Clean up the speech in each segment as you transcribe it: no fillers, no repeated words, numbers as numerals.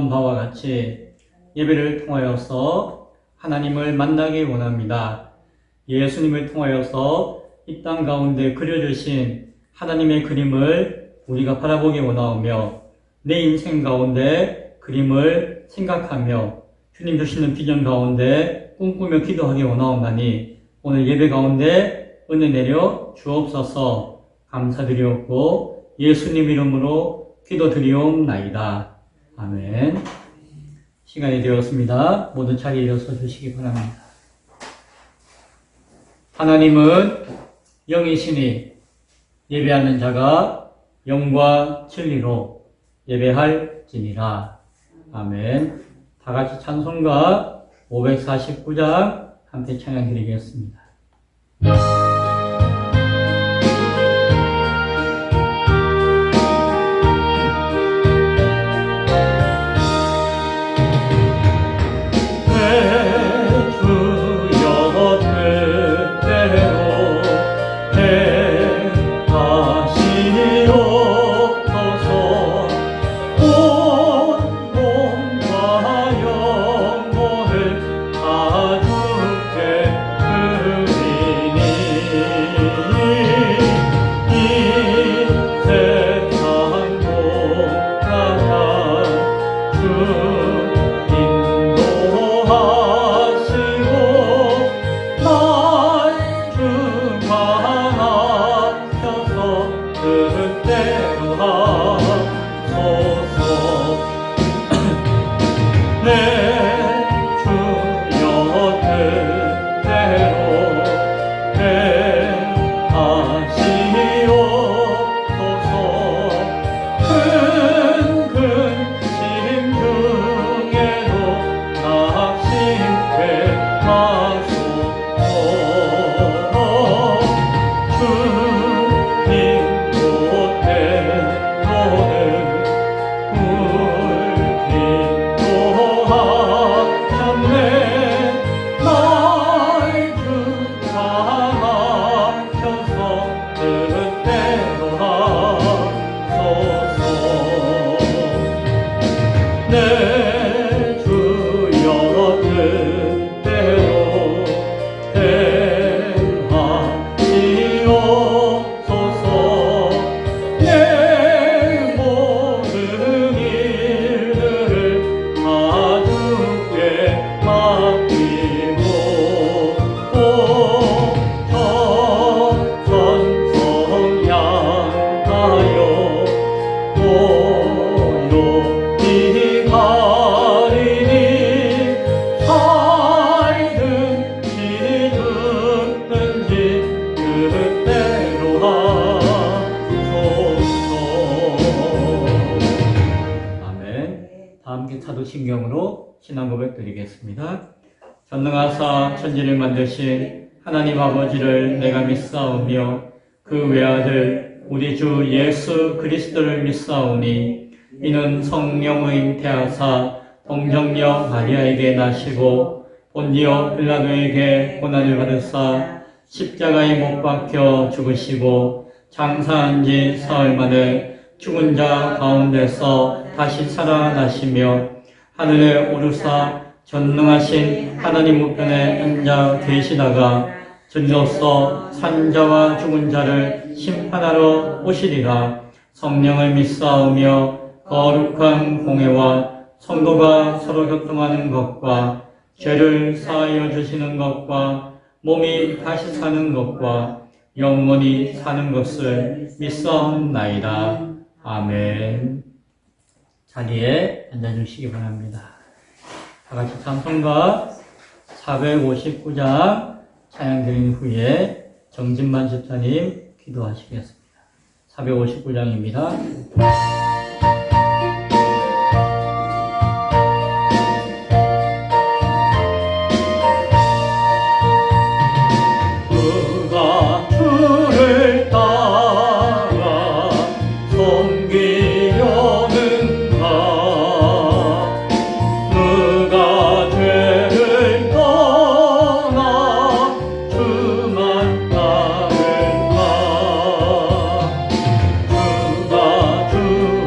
기도한 바와 같이 예배를 통하여서 하나님을 만나기 원합니다. 예수님을 통하여서 이 땅 가운데 그려주신 하나님의 그림을 우리가 바라보기 원하오며 내 인생 가운데 그림을 생각하며 주님 주시는 비전 가운데 꿈꾸며 기도하기 원하옵나니 오늘 예배 가운데 은혜 내려 주옵소서. 감사드리옵고 예수님 이름으로 기도드리옵나이다. 아멘. 시간이 되었습니다. 모두 자리에 일어서 주시기 바랍니다. 하나님은 영이시니 예배하는 자가 영과 진리로 예배할지니라. 아멘. 다 같이 찬송가 549장 함께 찬양 드리겠습니다. 사도신경으로 신앙 고백 드리겠습니다. 전능하사 천지를 만드신 하나님 아버지를 내가 믿사오며 그 외아들 우리 주 예수 그리스도를 믿사오니 이는 성령의 잉태하사 동정녀 마리아에게 나시고 본디오 빌라도에게 고난을 받으사 십자가에 못 박혀 죽으시고 장사한 지 사흘 만에 죽은 자 가운데서 다시 살아나시며 하늘에 오르사 전능하신 하나님 우편에 앉아 계시다가 저리로서 산자와 죽은 자를 심판하러 오시리라. 성령을 믿사오며 거룩한 공회와 성도가 서로 교통하는 것과 죄를 사하여 주시는 것과 몸이 다시 사는 것과 영원히 사는 것을 믿사옵나이다. 아멘. 자리에 앉아주시기 바랍니다. 다같이 찬송가 459장 찬양 드린 후에 정진만 집사님 기도하시겠습니다. 459장입니다. 주만 따를까 주가 주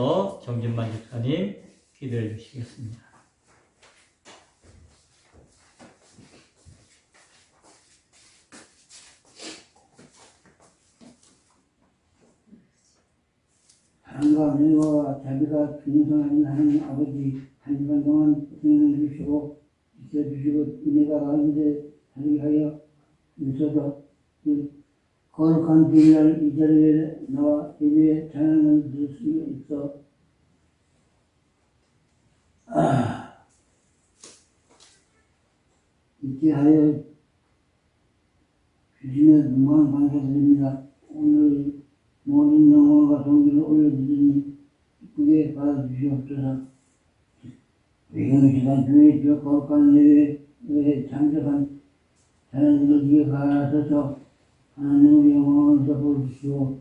이어서 정진만 집사님 기도해 주시겠습니다. 사랑과 은혜와 자비가 중성하신 하나님 아버지, 한 시간 동안 고생해 주시고 지켜주시고 은혜가 가운데 살게 하여 주셔서 거룩한 주일날 이 자리에 나와 예배의 찬양을 들을 수 있어 있게 하여 주시며 무한 감사드립니다. 오늘 모든 영광과 존귀를 올려드리니 기쁘게 받아주시옵소서. 외경 시간 주의 저 거룩한 예배에 참석한 자녀들 위에 가셔서 하나님의 영광을 덮어주시고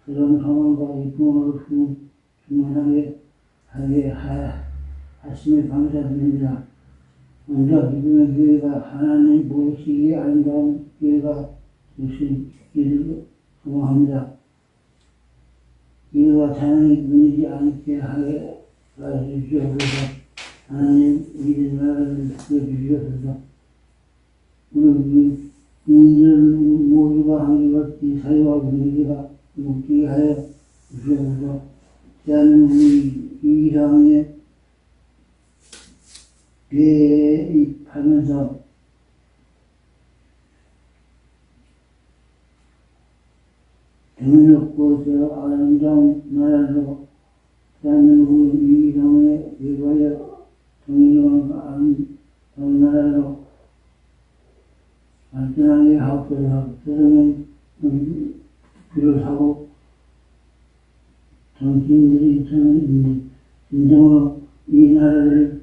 그런 성원과 이쁨으로 충만하게 하게 하심에 감사드립니다. 먼저 기쁨의 교회가 하나님 보시기에 아름다운 교회가 될 수 있기를 소망합니다. 이와 찬양이 끊이지 않게 하게 하시옵소서. 하나님 우리의 나라를 지켜주시옵소서. 우리 국민들 모두가 한결같이 사회와 분위기가 웃기게 하여 주시옵소서. 대한민국이 이상의 개입하면서 정의롭고 아름다운 나라로 대한민국 위기상에 대하여 정의로운 아름다운 나라로 발전하게 하옵소서. 세상에 비롯하고 정치인들이 진정으로 이 나라를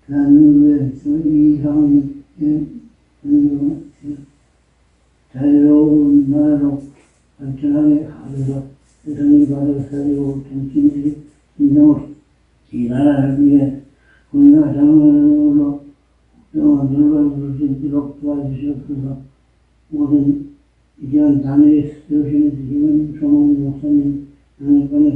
대한민국에서 이 상황이 자유로운 나라로 발전하게 하소서. 세상이 바로 살리고 정치인들이 진정으로 이 나라를 위해 국민과 장로로 국정을 넓어질 수 있도록 도와주시옵소서. 모든 이전 단위에 세우시는 힘은 조문 목사님 양육관에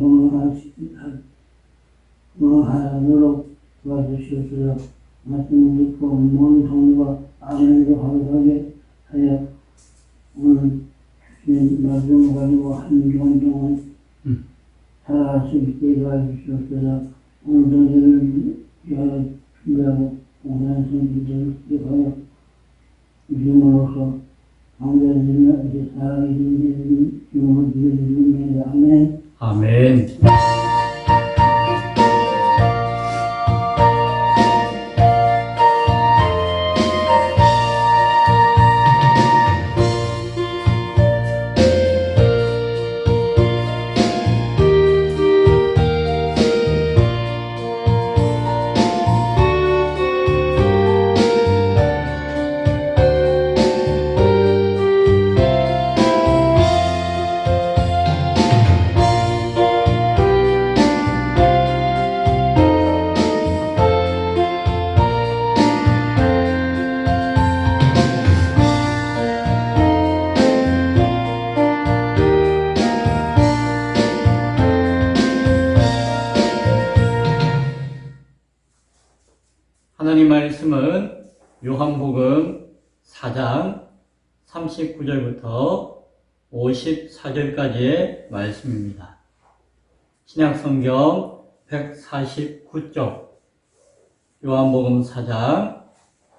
건강하도록 도와주시옵소서. 말씀을 듣고 모든 성도가 아멘으로 하게 하여 오늘 주신 말씀을 가지고 한 주간 동안 살아갈 수 있게 도와주시옵소서. 오늘도 저를 위하여 준비하고 공부하는 성도들을 기억하여 주심으로써 감사드리며 이제 살아계신 주님을 드리옵나이다. 아멘. 아멘. 하나님 말씀은 요한복음 4장 39절부터 54절까지의 말씀입니다. 신약성경 149쪽 요한복음 4장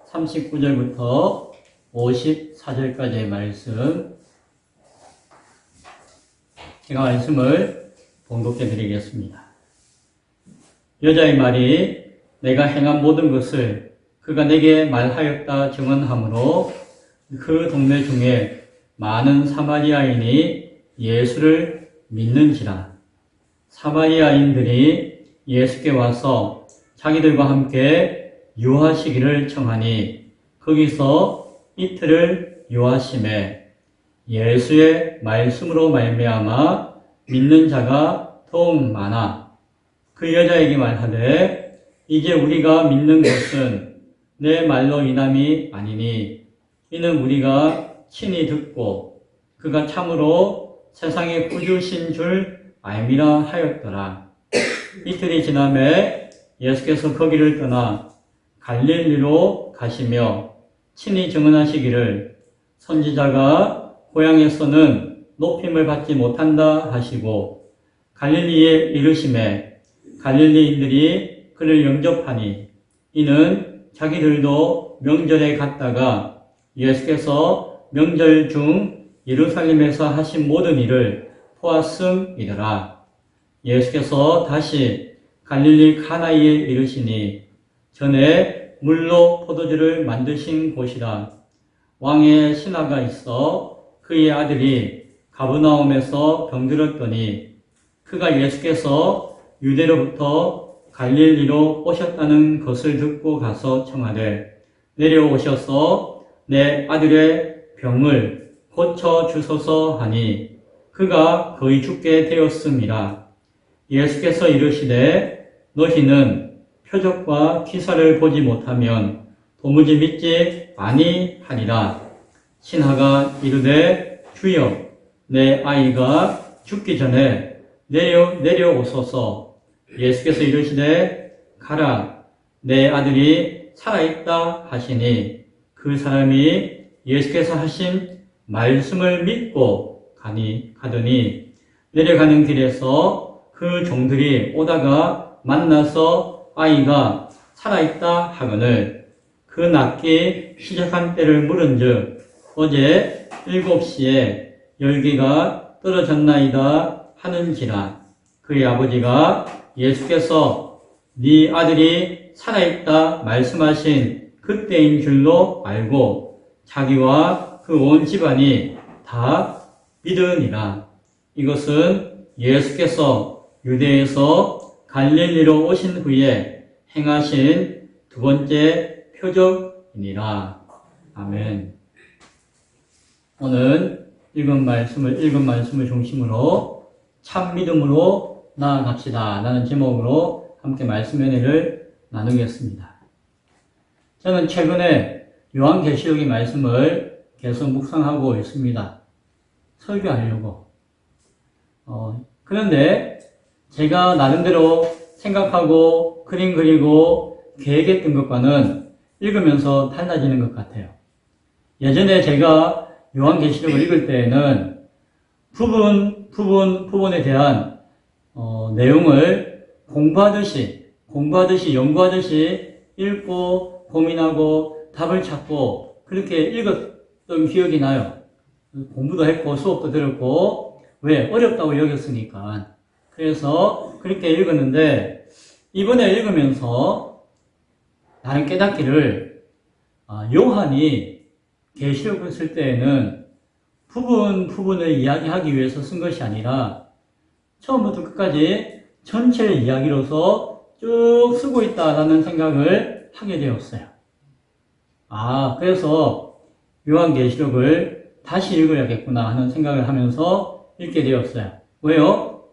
39절부터 54절까지의 말씀, 제가 말씀을 봉독해 드리겠습니다. 여자의 말이 내가 행한 모든 것을 그가 내게 말하였다 증언하므로 그 동네 중에 많은 사마리아인이 예수를 믿는지라. 사마리아인들이 예수께 와서 자기들과 함께 유하시기를 청하니 거기서 이틀을 유하심에 예수의 말씀으로 말미암아 믿는 자가 더욱 많아. 그 여자에게 말하되 이제 우리가 믿는 것은 내 말로 인함이 아니니 이는 우리가 친히 듣고 그가 참으로 세상의 구주신 줄 알미라 하였더라. 이틀이 지남에 예수께서 거기를 떠나 갈릴리로 가시며 친히 증언하시기를 선지자가 고향에서는 높임을 받지 못한다 하시고 갈릴리에 이르심에 갈릴리인들이 그를 영접하니 이는 자기들도 명절에 갔다가 예수께서 명절 중 예루살렘에서 하신 모든 일을 보았음이더라. 예수께서 다시 갈릴리 가나이에 이르시니 전에 물로 포도주를 만드신 곳이라. 왕의 신하가 있어 그의 아들이 가버나움에서 병들었더니 그가 예수께서 유대로부터 갈릴리로 오셨다는 것을 듣고 가서 청하되 내려오셔서 내 아들의 병을 고쳐주소서 하니 그가 거의 죽게 되었음이라. 예수께서 이르시되 너희는 표적과 기사를 보지 못하면 도무지 믿지 아니하리라. 신하가 이르되 주여 내 아이가 죽기 전에 내려오소서. 예수께서 이르시되 가라 내 아들이 살아있다 하시니 그 사람이 예수께서 하신 말씀을 믿고 가더니 내려가는 길에서 그 종들이 오다가 만나서 아이가 살아있다 하거늘 그 낫기 시작한 때를 물은즉 어제 7시에 열기가 떨어졌나이다 하는지라. 그의 아버지가 예수께서 네 아들이 살아있다 말씀하신 그때인 줄로 알고 자기와 그 온 집안이 다 믿으니라. 이것은 예수께서 유대에서 갈릴리로 오신 후에 행하신 두 번째 표적이니라. 아멘. 오늘 읽은 말씀을 중심으로 참 믿음으로 나아갑시다 라는 제목으로 함께 말씀 은혜를 나누겠습니다. 저는 최근에 요한계시록의 말씀을 계속 묵상하고 있습니다. 설교하려고. 그런데 제가 나름대로 생각하고 그림 그리고 계획했던 것과는 읽으면서 달라지는 것 같아요. 예전에 제가 요한계시록을 읽을 때에는 부분에 대한 내용을 공부하듯이 연구하듯이 읽고 고민하고 답을 찾고 그렇게 읽었던 기억이 나요. 공부도 했고 수업도 들었고 왜? 어렵다고 여겼으니까. 그래서 그렇게 읽었는데 이번에 읽으면서 나는 깨닫기를 요한이 계시록을 쓸 때에는 부분을 이야기하기 위해서 쓴 것이 아니라 처음부터 끝까지 전체의 이야기로서 쭉 쓰고 있다라는 생각을 하게 되었어요. 그래서 요한계시록을 다시 읽어야겠구나 하는 생각을 하면서 읽게 되었어요. 왜요?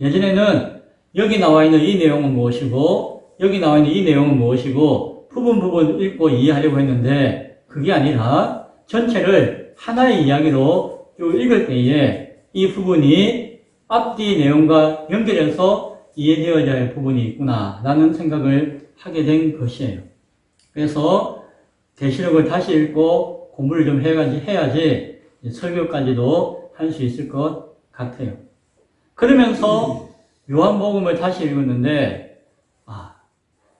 예전에는 여기 나와 있는 이 내용은 무엇이고 여기 나와 있는 이 내용은 무엇이고 부분 읽고 이해하려고 했는데 그게 아니라 전체를 하나의 이야기로 쭉 읽을 때에 이 부분이 앞뒤 내용과 연결해서 이해되어야 할 부분이 있구나 라는 생각을 하게 된 것이에요. 그래서 계시록을 다시 읽고 공부를 좀 해야지 설교까지도 할 수 있을 것 같아요. 그러면서 요한복음을 다시 읽었는데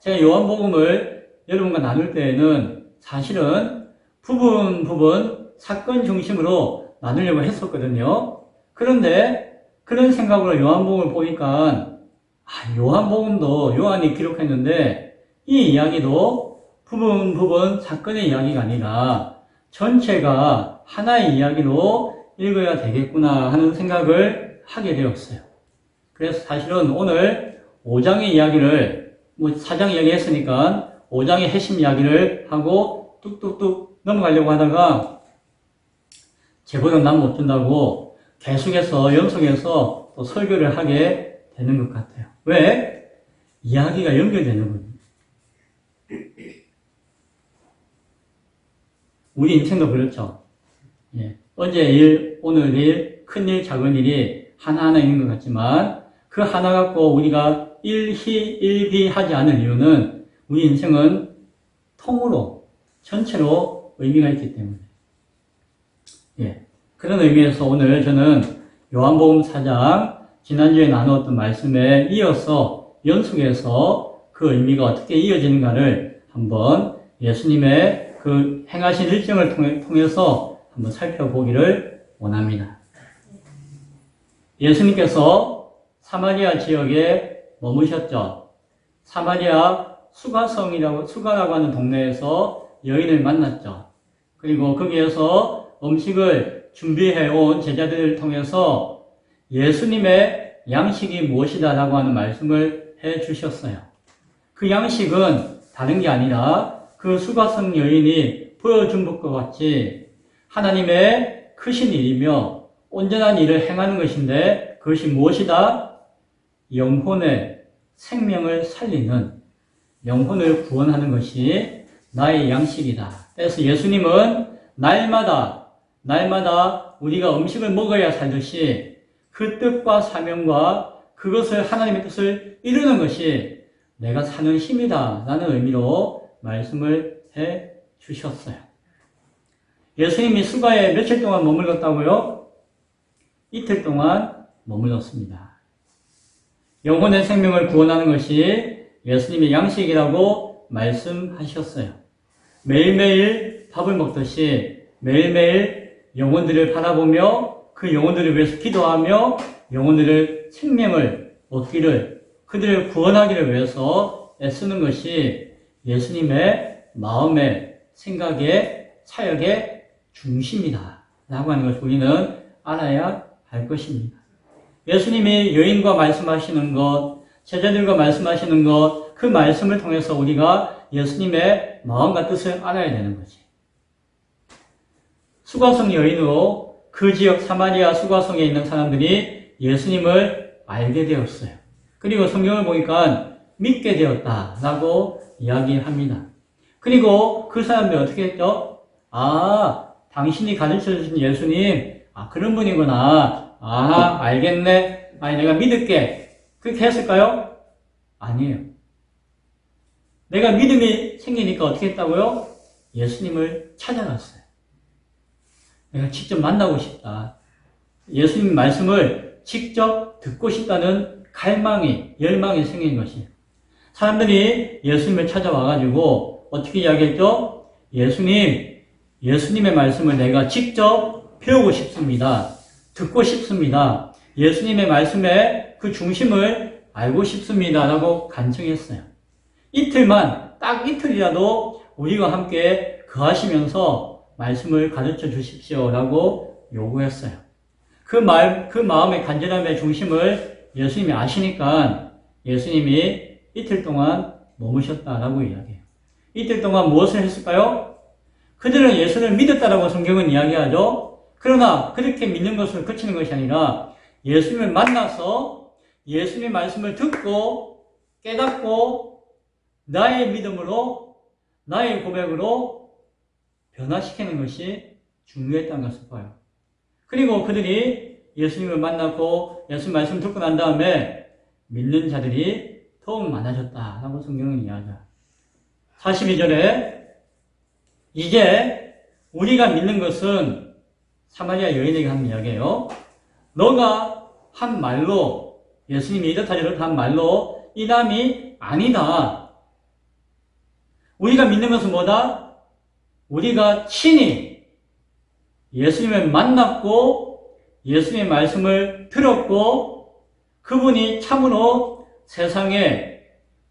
제가 요한복음을 여러분과 나눌 때에는 사실은 부분 사건 중심으로 나누려고 했었거든요. 그런데 그런 생각으로 요한복음을 보니까 요한복음도 요한이 기록했는데 이 이야기도 부분 사건의 이야기가 아니라 전체가 하나의 이야기로 읽어야 되겠구나 하는 생각을 하게 되었어요. 그래서 사실은 오늘 5장의 이야기를 4장 이야기 했으니까 5장의 핵심 이야기를 하고 뚝뚝뚝 넘어가려고 하다가 제보는 난 못 준다고 계속해서 연속해서 또 설교를 하게 되는 것 같아요. 왜? 이야기가 연결되는 거예요. 우리 인생도 그렇죠. 예. 어제 일, 오늘 일, 큰 일, 작은 일이 하나하나 있는 것 같지만 그 하나 갖고 우리가 일희일비하지 않을 이유는 우리 인생은 통으로, 전체로 의미가 있기 때문에. 예. 그런 의미에서 오늘 저는 요한복음 4장 지난주에 나누었던 말씀에 이어서 연속해서 그 의미가 어떻게 이어지는가를 한번 예수님의 그 행하신 일정을 통해서 한번 살펴보기를 원합니다. 예수님께서 사마리아 지역에 머무셨죠. 사마리아 수가라고 하는 동네에서 여인을 만났죠. 그리고 거기에서 음식을 준비해온 제자들을 통해서 예수님의 양식이 무엇이다라고 하는 말씀을 해 주셨어요. 그 양식은 다른 게 아니라 그 수가성 여인이 보여준 것과 같이 하나님의 크신 일이며 온전한 일을 행하는 것인데 그것이 무엇이다? 영혼의 생명을 살리는, 영혼을 구원하는 것이 나의 양식이다. 그래서 예수님은 날마다 우리가 음식을 먹어야 살듯이 그 뜻과 사명과 그것을 하나님의 뜻을 이루는 것이 내가 사는 힘이다 라는 의미로 말씀을 해 주셨어요. 예수님이 수가에 며칠 동안 머물렀다고요? 이틀 동안 머물렀습니다. 영혼의 생명을 구원하는 것이 예수님의 양식이라고 말씀하셨어요. 매일매일 밥을 먹듯이 매일매일 영혼들을 바라보며 그 영혼들을 위해서 기도하며 영혼들을 생명을 얻기를, 그들을 구원하기를 위해서 애쓰는 것이 예수님의 마음의, 생각의, 사역의 중심이다 라고 하는 것을 우리는 알아야 할 것입니다. 예수님이 여인과 말씀하시는 것, 제자들과 말씀하시는 것, 그 말씀을 통해서 우리가 예수님의 마음과 뜻을 알아야 되는 거지. 수가성 여인으로 그 지역 사마리아 수가성에 있는 사람들이 예수님을 알게 되었어요. 그리고 성경을 보니까 믿게 되었다라고 이야기합니다. 그리고 그 사람들이 어떻게 했죠? 아, 당신이 가르쳐주신 예수님, 그런 분이구나. 알겠네. 내가 믿을게. 그렇게 했을까요? 아니에요. 내가 믿음이 생기니까 어떻게 했다고요? 예수님을 찾아갔어요. 내가 직접 만나고 싶다. 예수님 말씀을 직접 듣고 싶다는 갈망이, 열망이 생긴 것이에요. 사람들이 예수님을 찾아와가지고 어떻게 이야기했죠? 예수님의 말씀을 내가 직접 배우고 싶습니다. 듣고 싶습니다. 예수님의 말씀의 그 중심을 알고 싶습니다. 라고 간청했어요. 이틀만, 딱 이틀이라도 우리와 함께 거하시면서 말씀을 가르쳐 주십시오. 라고 요구했어요. 그 마음의 간절함의 중심을 예수님이 아시니까 예수님이 이틀 동안 머무셨다라고 이야기해요. 이틀 동안 무엇을 했을까요? 그들은 예수를 믿었다라고 성경은 이야기하죠. 그러나 그렇게 믿는 것을 그치는 것이 아니라 예수님을 만나서 예수님의 말씀을 듣고 깨닫고 나의 믿음으로, 나의 고백으로 변화시키는 것이 중요했다는 것을 봐요. 그리고 그들이 예수님을 만났고 예수님 말씀 듣고 난 다음에 믿는 자들이 더욱 많아졌다라고 성경은 이야기해요. 42절에 이제 우리가 믿는 것은 사마리아 여인에게 한 이야기예요. 너가 한 말로, 예수님이 이렇다 저렇다 한 말로 이남이 아니다. 우리가 믿는 것은 뭐다? 우리가 친히 예수님을 만났고 예수님의 말씀을 들었고 그분이 참으로 세상의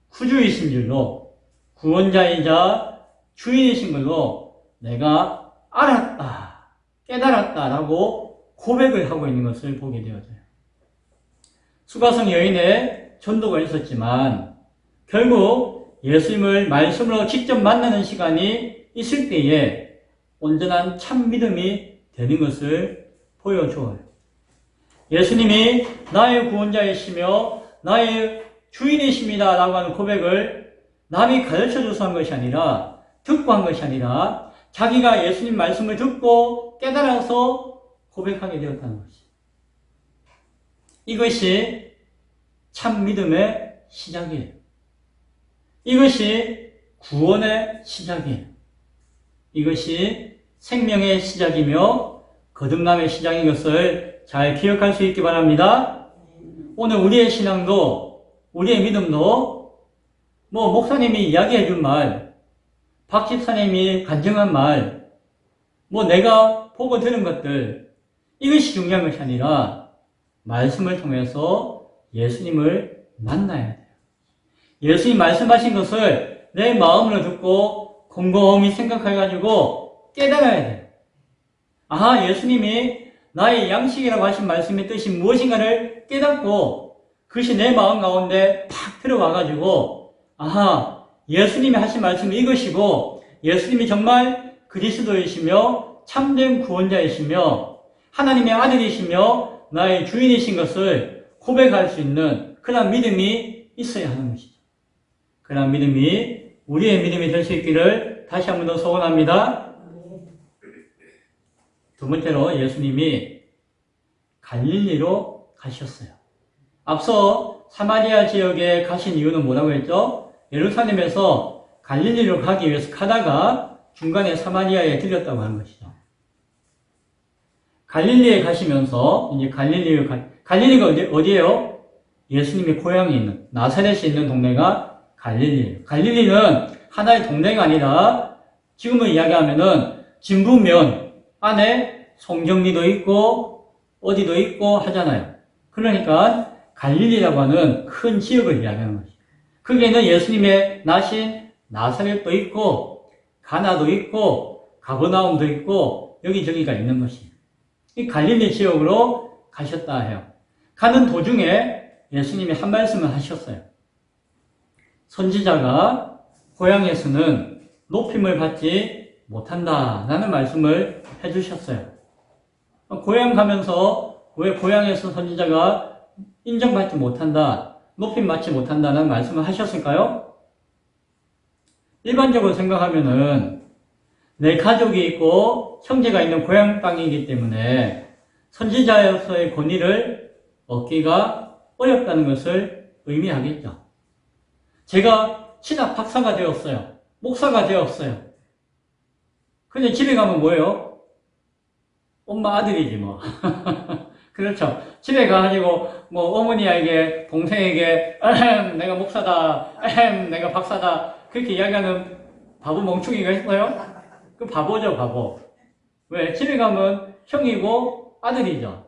구주이신 줄로, 구원자이자 주인이신 걸로 내가 알았다, 깨달았다라고 고백을 하고 있는 것을 보게 되어져요. 수가성 여인의 전도가 있었지만 결국 예수님을 말씀으로 직접 만나는 시간이 있을 때에 온전한 참 믿음이 되는 것을 보여줘요. 예수님이 나의 구원자이시며 나의 주인이십니다 라고 하는 고백을 남이 가르쳐줘서 한 것이 아니라, 듣고 한 것이 아니라 자기가 예수님 말씀을 듣고 깨달아서 고백하게 되었다는 것이죠. 이것이 참 믿음의 시작이에요. 이것이 구원의 시작이에요. 이것이 생명의 시작이며 거듭남의 시작인 것을 잘 기억할 수 있기 바랍니다. 오늘 우리의 신앙도, 우리의 믿음도 목사님이 이야기해 준 말, 박 집사님이 간증한 말, 내가 보고 들은 것들, 이것이 중요한 것이 아니라 말씀을 통해서 예수님을 만나야 돼요. 예수님 말씀하신 것을 내 마음으로 듣고 곰곰이 생각해가지고 깨달아야 돼요. 예수님이 나의 양식이라고 하신 말씀의 뜻이 무엇인가를 깨닫고 그것이 내 마음 가운데 팍 들어와가지고 예수님이 하신 말씀은 이것이고 예수님이 정말 그리스도이시며 참된 구원자이시며 하나님의 아들이시며 나의 주인이신 것을 고백할 수 있는 그런 믿음이 있어야 하는 것이죠. 그런 믿음이 우리의 믿음이 될 수 있기를 다시 한 번 더 소원합니다. 두 번째로 예수님이 갈릴리로 가셨어요. 앞서 사마리아 지역에 가신 이유는 뭐라고 했죠? 예루살렘에서 갈릴리로 가기 위해서 가다가 중간에 사마리아에 들렸다고 하는 것이죠. 갈릴리에 가시면서 이제 갈릴리가 어디예요? 예수님의 고향이 있는 나사렛이 있는 동네가 갈릴리예요. 갈릴리는 하나의 동네가 아니라 지금은 이야기하면은 진부면 안에 송정리도 있고 어디도 있고 하잖아요. 그러니까 갈릴리라고 하는 큰 지역을 이야기하는 것이죠. 거기에는 예수님의 나신 나사렛도 있고 가나도 있고 가버나움도 있고 여기저기가 있는 것이에요. 이 갈릴리 지역으로 가셨다 해요. 가는 도중에 예수님이 한 말씀을 하셨어요. 선지자가 고향에서는 높임을 받지 못한다라는 말씀을 해주셨어요. 고향 가면서 왜 고향에서 선지자가 인정받지 못한다, 높임 받지 못한다는 말씀을 하셨을까요? 일반적으로 생각하면은 내 가족이 있고 형제가 있는 고향 땅이기 때문에 선지자로서의 권위를 얻기가 어렵다는 것을 의미하겠죠. 제가 신학 박사가 되었어요. 목사가 되었어요. 근데 집에 가면 뭐예요? 엄마 아들이지 뭐. 그렇죠. 집에 가가지고 어머니에게 동생에게 내가 목사다, 내가 박사다 그렇게 이야기하는 바보 멍충이가 있어요? 그 바보죠, 바보. 왜? 집에 가면 형이고 아들이죠.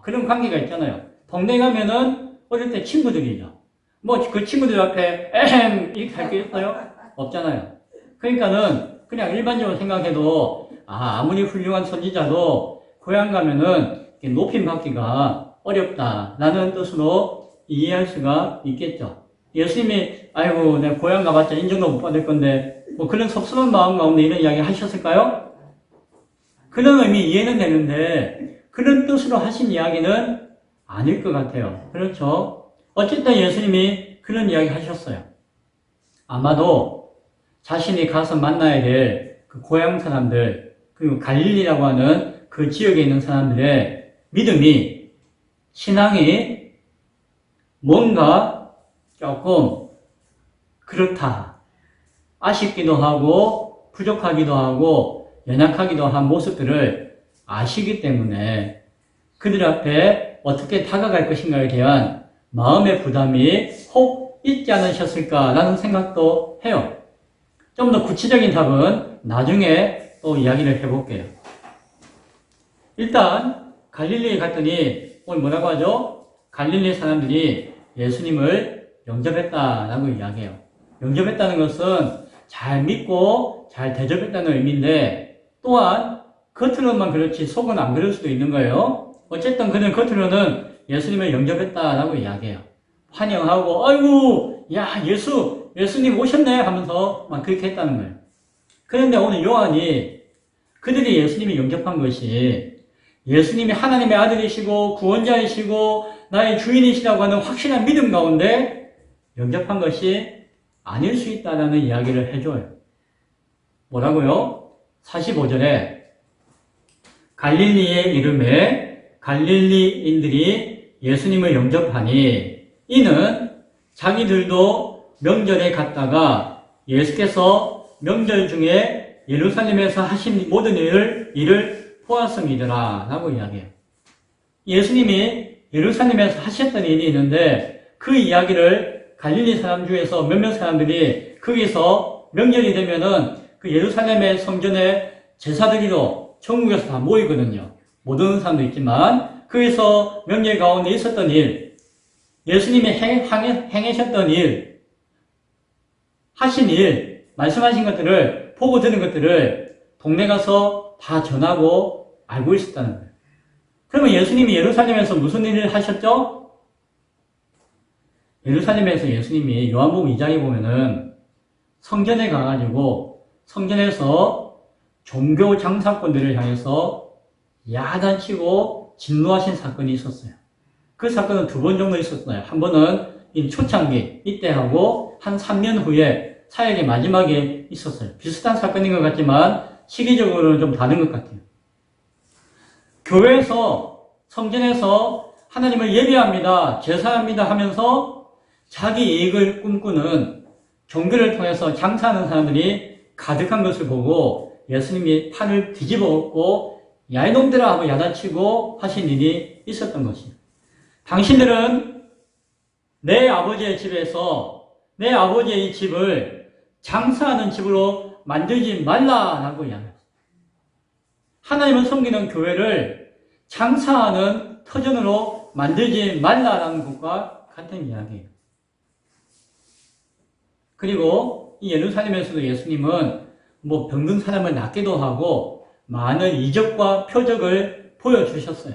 그런 관계가 있잖아요. 동네 가면은 어릴 때 친구들이죠. 그 친구들 앞에 이렇게 할 게 있어요? 없잖아요. 그러니까는 그냥 일반적으로 생각해도 아무리 훌륭한 선지자도 고향 가면은 높임 받기가 어렵다라는 뜻으로 이해할 수가 있겠죠. 예수님이 내가 고향 가봤자 인정도 못 받을 건데 그런 섭섭한 마음 가운데 이런 이야기 하셨을까요? 그런 의미 이해는 되는데 그런 뜻으로 하신 이야기는 아닐 것 같아요. 그렇죠? 어쨌든 예수님이 그런 이야기 하셨어요. 아마도 자신이 가서 만나야 될 그 고향 사람들, 그리고 갈릴리라고 하는 그 지역에 있는 사람들의 믿음이, 신앙이 뭔가 조금 그렇다. 아쉽기도 하고, 부족하기도 하고, 연약하기도 한 모습들을 아시기 때문에 그들 앞에 어떻게 다가갈 것인가에 대한 마음의 부담이 혹 있지 않으셨을까라는 생각도 해요. 좀 더 구체적인 답은 나중에 또 이야기를 해볼게요. 일단 갈릴리에 갔더니 오늘 뭐라고 하죠? 갈릴리 사람들이 예수님을 영접했다라고 이야기해요. 영접했다는 것은 잘 믿고 잘 대접했다는 의미인데 또한 겉으로만 그렇지 속은 안 그럴 수도 있는 거예요. 어쨌든 그는 겉으로는 예수님을 영접했다라고 이야기해요. 환영하고 아이고 야 예수님 오셨네 하면서 막 그렇게 했다는 거예요. 그런데 오늘 요한이 그들이 예수님이 영접한 것이 예수님이 하나님의 아들이시고 구원자이시고 나의 주인이시라고 하는 확실한 믿음 가운데 영접한 것이 아닐 수 있다는 이야기를 해줘요. 뭐라고요? 45절에 갈릴리의 이름에 갈릴리인들이 예수님을 영접하니 이는 자기들도 명절에 갔다가 예수께서 명절 중에 예루살렘에서 하신 모든 일을 보았음이더라 라고 이야기해요. 예수님이 예루살렘에서 하셨던 일이 있는데 그 이야기를 갈릴리 사람 중에서 몇몇 사람들이 거기서 명절이 되면은 그 예루살렘의 성전에 제사드리러 전국에서 다 모이거든요. 모든 사람도 있지만 거기서 명절 가운데 있었던 일, 예수님이 행하셨던 일, 하신 일, 말씀하신 것들을 보고 들은 것들을 동네 가서 다 전하고 알고 있었다는 거예요. 그러면 예수님이 예루살렘에서 무슨 일을 하셨죠? 예루살렘에서 예수님이 요한복음 2장에 보면은 성전에 가가지고 성전에서 종교 장사꾼들을 향해서 야단치고 진노하신 사건이 있었어요. 그 사건은 2번 정도 있었어요. 한 번은 이 초창기 이때 하고 한 3년 후에 사역의 마지막에 있었어요. 비슷한 사건인 것 같지만 시기적으로는 좀 다른 것 같아요. 교회에서 성전에서 하나님을 예배합니다, 제사합니다 하면서 자기 이익을 꿈꾸는 종교를 통해서 장사하는 사람들이 가득한 것을 보고 예수님이 판을 뒤집어 엎고 야 이놈들아 하고 야단치고 하신 일이 있었던 것이에요. 당신들은 내 아버지의 집에서 내 아버지의 집을 장사하는 집으로 만들지 말라라고 이야기했어요. 하나님을 섬기는 교회를 장사하는 터전으로 만들지 말라라는 것과 같은 이야기예요. 그리고 이 예루살렘에서도 예수님은 뭐 병든 사람을 낫기도 하고 많은 이적과 표적을 보여주셨어요.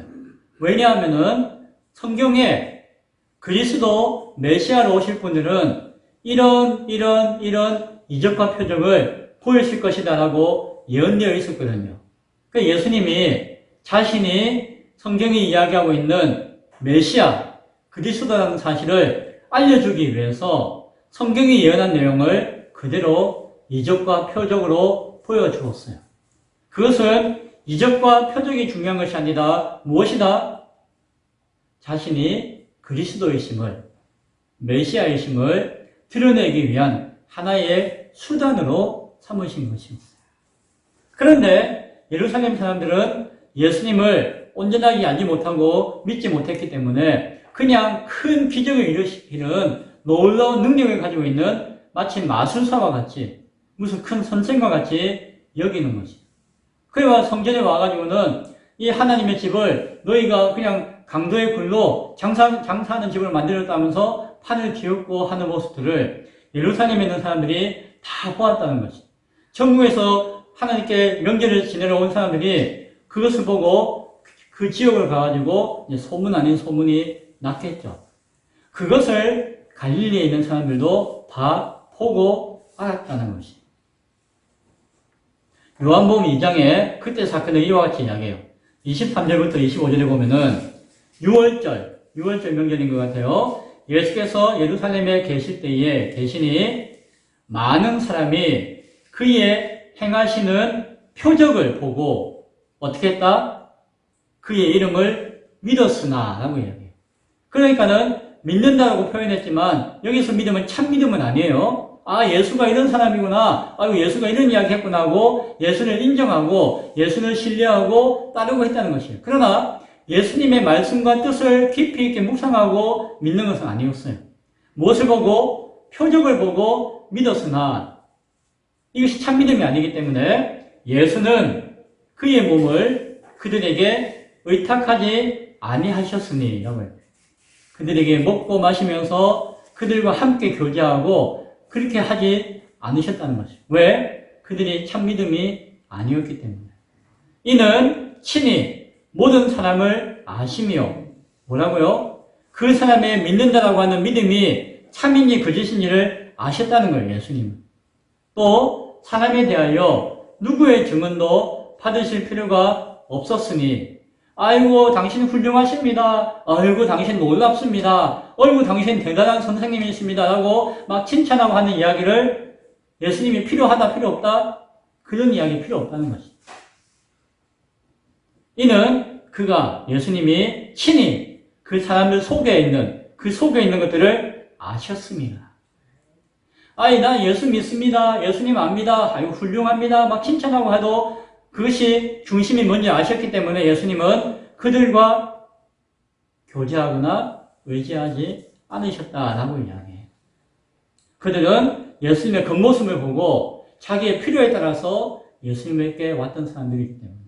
왜냐하면은 성경에 그리스도 메시아로 오실 분들은 이런 이적과 표적을 보이실 것이다라고 예언되어 있었거든요. 그러니까 예수님이 자신이 성경이 이야기하고 있는 메시아, 그리스도라는 사실을 알려주기 위해서 성경이 예언한 내용을 그대로 이적과 표적으로 보여주었어요. 그것은 이적과 표적이 중요한 것이 아니라 무엇이다? 자신이 그리스도이심을, 메시아이심을 드러내기 위한 하나의 수단으로 삼으신 것입니다. 그런데 예루살렘 사람들은 예수님을 온전하게 알지 못하고 믿지 못했기 때문에 그냥 큰 기적을 일으키는 놀라운 능력을 가지고 있는 마치 마술사와 같이 무슨 큰 선생과 같이 여기는 것이죠. 그래와 성전에 와가지고는 이 하나님의 집을 너희가 그냥 강도의 굴로 장사하는 집을 만들었다면서 판을 뒤엎고 하는 모습들을 예루살렘에 있는 사람들이 다 보았다는 것이죠. 전국에서 하나님께 명절을 지내러 온 사람들이 그것을 보고 그 지역을 가가지고 소문 아닌 소문이 났겠죠. 그것을 갈릴리에 있는 사람들도 다 보고 알았다는 것이죠. 요한복음 2장에 그때 사건을 이와 같이 이야기해요. 23절부터 25절에 보면은 6월절 명절인 것 같아요. 예수께서 예루살렘에 계실 때에 계시니 많은 사람이 그의 행하시는 표적을 보고 어떻게 했다? 그의 이름을 믿었으나 라고 이야기해요. 그러니까는 믿는다고 표현했지만 여기서 믿음은 참 믿음은 아니에요. 아, 예수가 이런 사람이구나. 아유, 예수가 이런 이야기 했구나 하고 예수를 인정하고 예수를 신뢰하고 따르고 했다는 것이에요. 그러나 예수님의 말씀과 뜻을 깊이 있게 묵상하고 믿는 것은 아니었어요. 무엇을 보고? 표적을 보고 믿었으나 이것이 참 믿음이 아니기 때문에 예수는 그의 몸을 그들에게 의탁하지 아니하셨으니 그들에게 먹고 마시면서 그들과 함께 교제하고 그렇게 하지 않으셨다는 것이죠. 왜? 그들이 참 믿음이 아니었기 때문에. 이는 친히 모든 사람을 아시며 뭐라고요? 그 사람의 믿는다라고 하는 믿음이 참인지 거짓인지를 아셨다는 거예요. 예수님은. 또 사람에 대하여 누구의 증언도 받으실 필요가 없었으니 아이고 당신 훌륭하십니다. 아이고 당신 놀랍습니다. 아이고 당신 대단한 선생님이십니다. 라고 막 칭찬하고 하는 이야기를 예수님이 필요하다 필요 없다? 그런 이야기 필요 없다는 것입니다. 이는 그가 예수님이 친히 그 사람들 속에 있는 것들을 아셨습니다. 아이 나 예수 믿습니다. 예수님 압니다. 아이고 훌륭합니다. 막 칭찬하고 해도 그것이 중심이 뭔지 아셨기 때문에 예수님은 그들과 교제하거나 의지하지 않으셨다라고 이야기해요. 그들은 예수님의 겉모습을 보고 자기의 필요에 따라서 예수님에게 왔던 사람들이기 때문에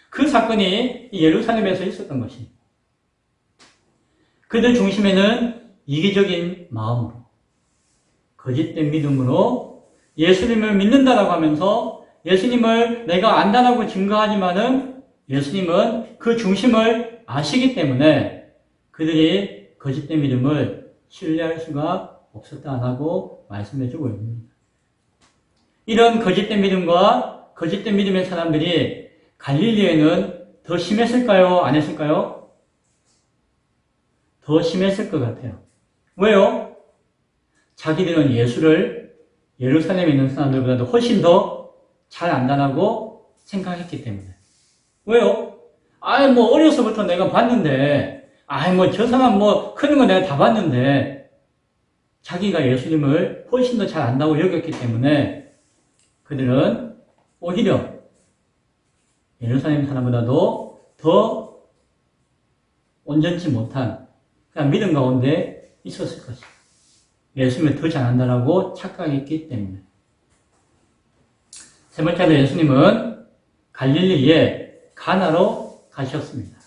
그 사건이 예루살렘에서 있었던 것입니다. 그들 중심에는 이기적인 마음으로 거짓된 믿음으로 예수님을 믿는다라고 하면서 예수님을 내가 안다라고 증거하지만은 예수님은 그 중심을 아시기 때문에 그들이 거짓된 믿음을 신뢰할 수가 없었다라고 말씀해 주고 있습니다. 이런 거짓된 믿음과 거짓된 믿음의 사람들이 갈릴리에는 더 심했을까요? 안 했을까요? 더 심했을 것 같아요. 왜요? 자기들은 예수를 예루살렘에 있는 사람들보다도 훨씬 더 잘 안다라고 생각했기 때문에. 왜요? 뭐 어려서부터 내가 봤는데, 뭐 저 사람 뭐 크는 거 내가 다 봤는데, 자기가 예수님을 훨씬 더 잘 안다고 여겼기 때문에 그들은 오히려 예루살렘 사람보다도 더 온전치 못한 그냥 믿음 가운데 있었을 것이다. 예수님을 더 잘한다라고 착각했기 때문에. 세 번째로 예수님은 갈릴리에 가나로 가셨습니다.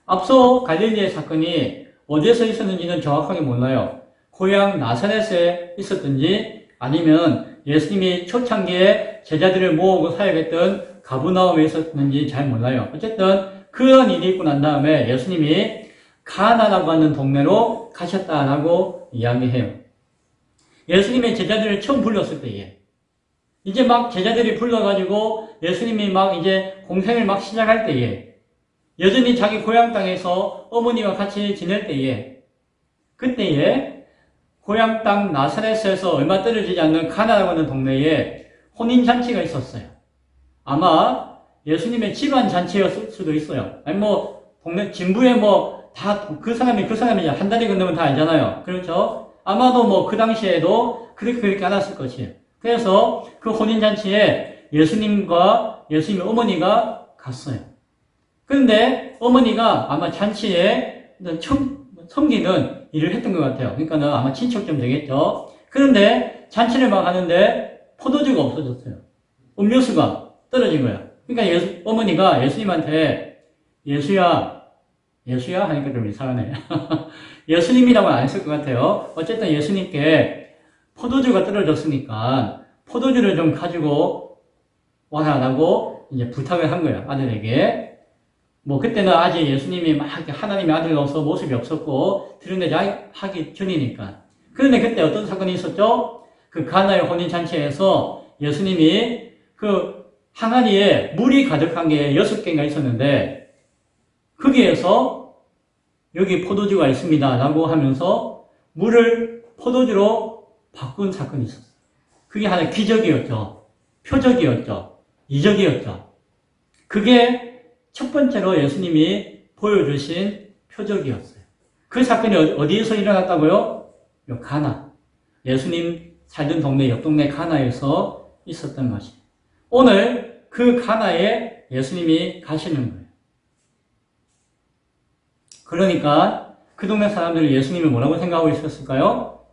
앞서 갈릴리의 사건이 어디에서 있었는지는 정확하게 몰라요. 고향 나사렛에 있었든지 아니면 예수님이 초창기에 제자들을 모으고 사역했던 가브나움에 있었는지 잘 몰라요. 어쨌든 그런 일이 있고 난 다음에 예수님이 가나라고 하는 동네로 가셨다라고 이야기해요. 예수님의 제자들을 처음 불렀을 때에 이제 막 제자들이 불러가지고 예수님이 막 이제 공생을 막 시작할 때에 여전히 자기 고향 땅에서 어머니와 같이 지낼 때에 그때에 고향 땅 나사렛에서 얼마 떨어지지 않는 가나라고 하는 동네에 혼인잔치가 있었어요. 아마 예수님의 집안 잔치였을 수도 있어요. 아니 뭐 동네 진부에 뭐 다 그 사람이 한 다리 건너면 다 알잖아요. 그렇죠? 아마도 뭐 그 당시에도 그렇게 알았을 것이에요. 그래서 그 혼인잔치에 예수님과 예수님의 어머니가 갔어요. 그런데 어머니가 아마 잔치에 섬기는 일을 했던 것 같아요. 그러니까는 아마 친척 좀 되겠죠. 그런데 잔치를 막 하는데 포도주가 없어졌어요. 음료수가 떨어진 거예요. 그러니까 어머니가 예수님한테 예수야 하니까 좀 이상하네. 예수님이라고는 안 했을 것 같아요. 어쨌든 예수님께 포도주가 떨어졌으니까 포도주를 좀 가지고 와라라고 이제 부탁을 한 거예요. 아들에게. 뭐 그때는 아직 예수님이 막 하나님의 아들로서 모습이 없었고 드러내지 하기 전이니까. 그런데 그때 어떤 사건이 있었죠? 그 가나의 혼인잔치에서 예수님이 그 항아리에 물이 가득한 게 6개가 있었는데 거기에서 여기 포도주가 있습니다 라고 하면서 물을 포도주로 바꾼 사건이 있었어요. 그게 하나의 기적이었죠. 표적이었죠. 이적이었죠. 그게 첫 번째로 예수님이 보여주신 표적이었어요. 그 사건이 어디에서 일어났다고요? 가나. 예수님 살던 동네, 옆 동네 가나에서 있었던 것이에요. 오늘 그 가나에 예수님이 가시는 거예요. 그러니까 그 동네 사람들이 예수님을 뭐라고 생각하고 있었을까요?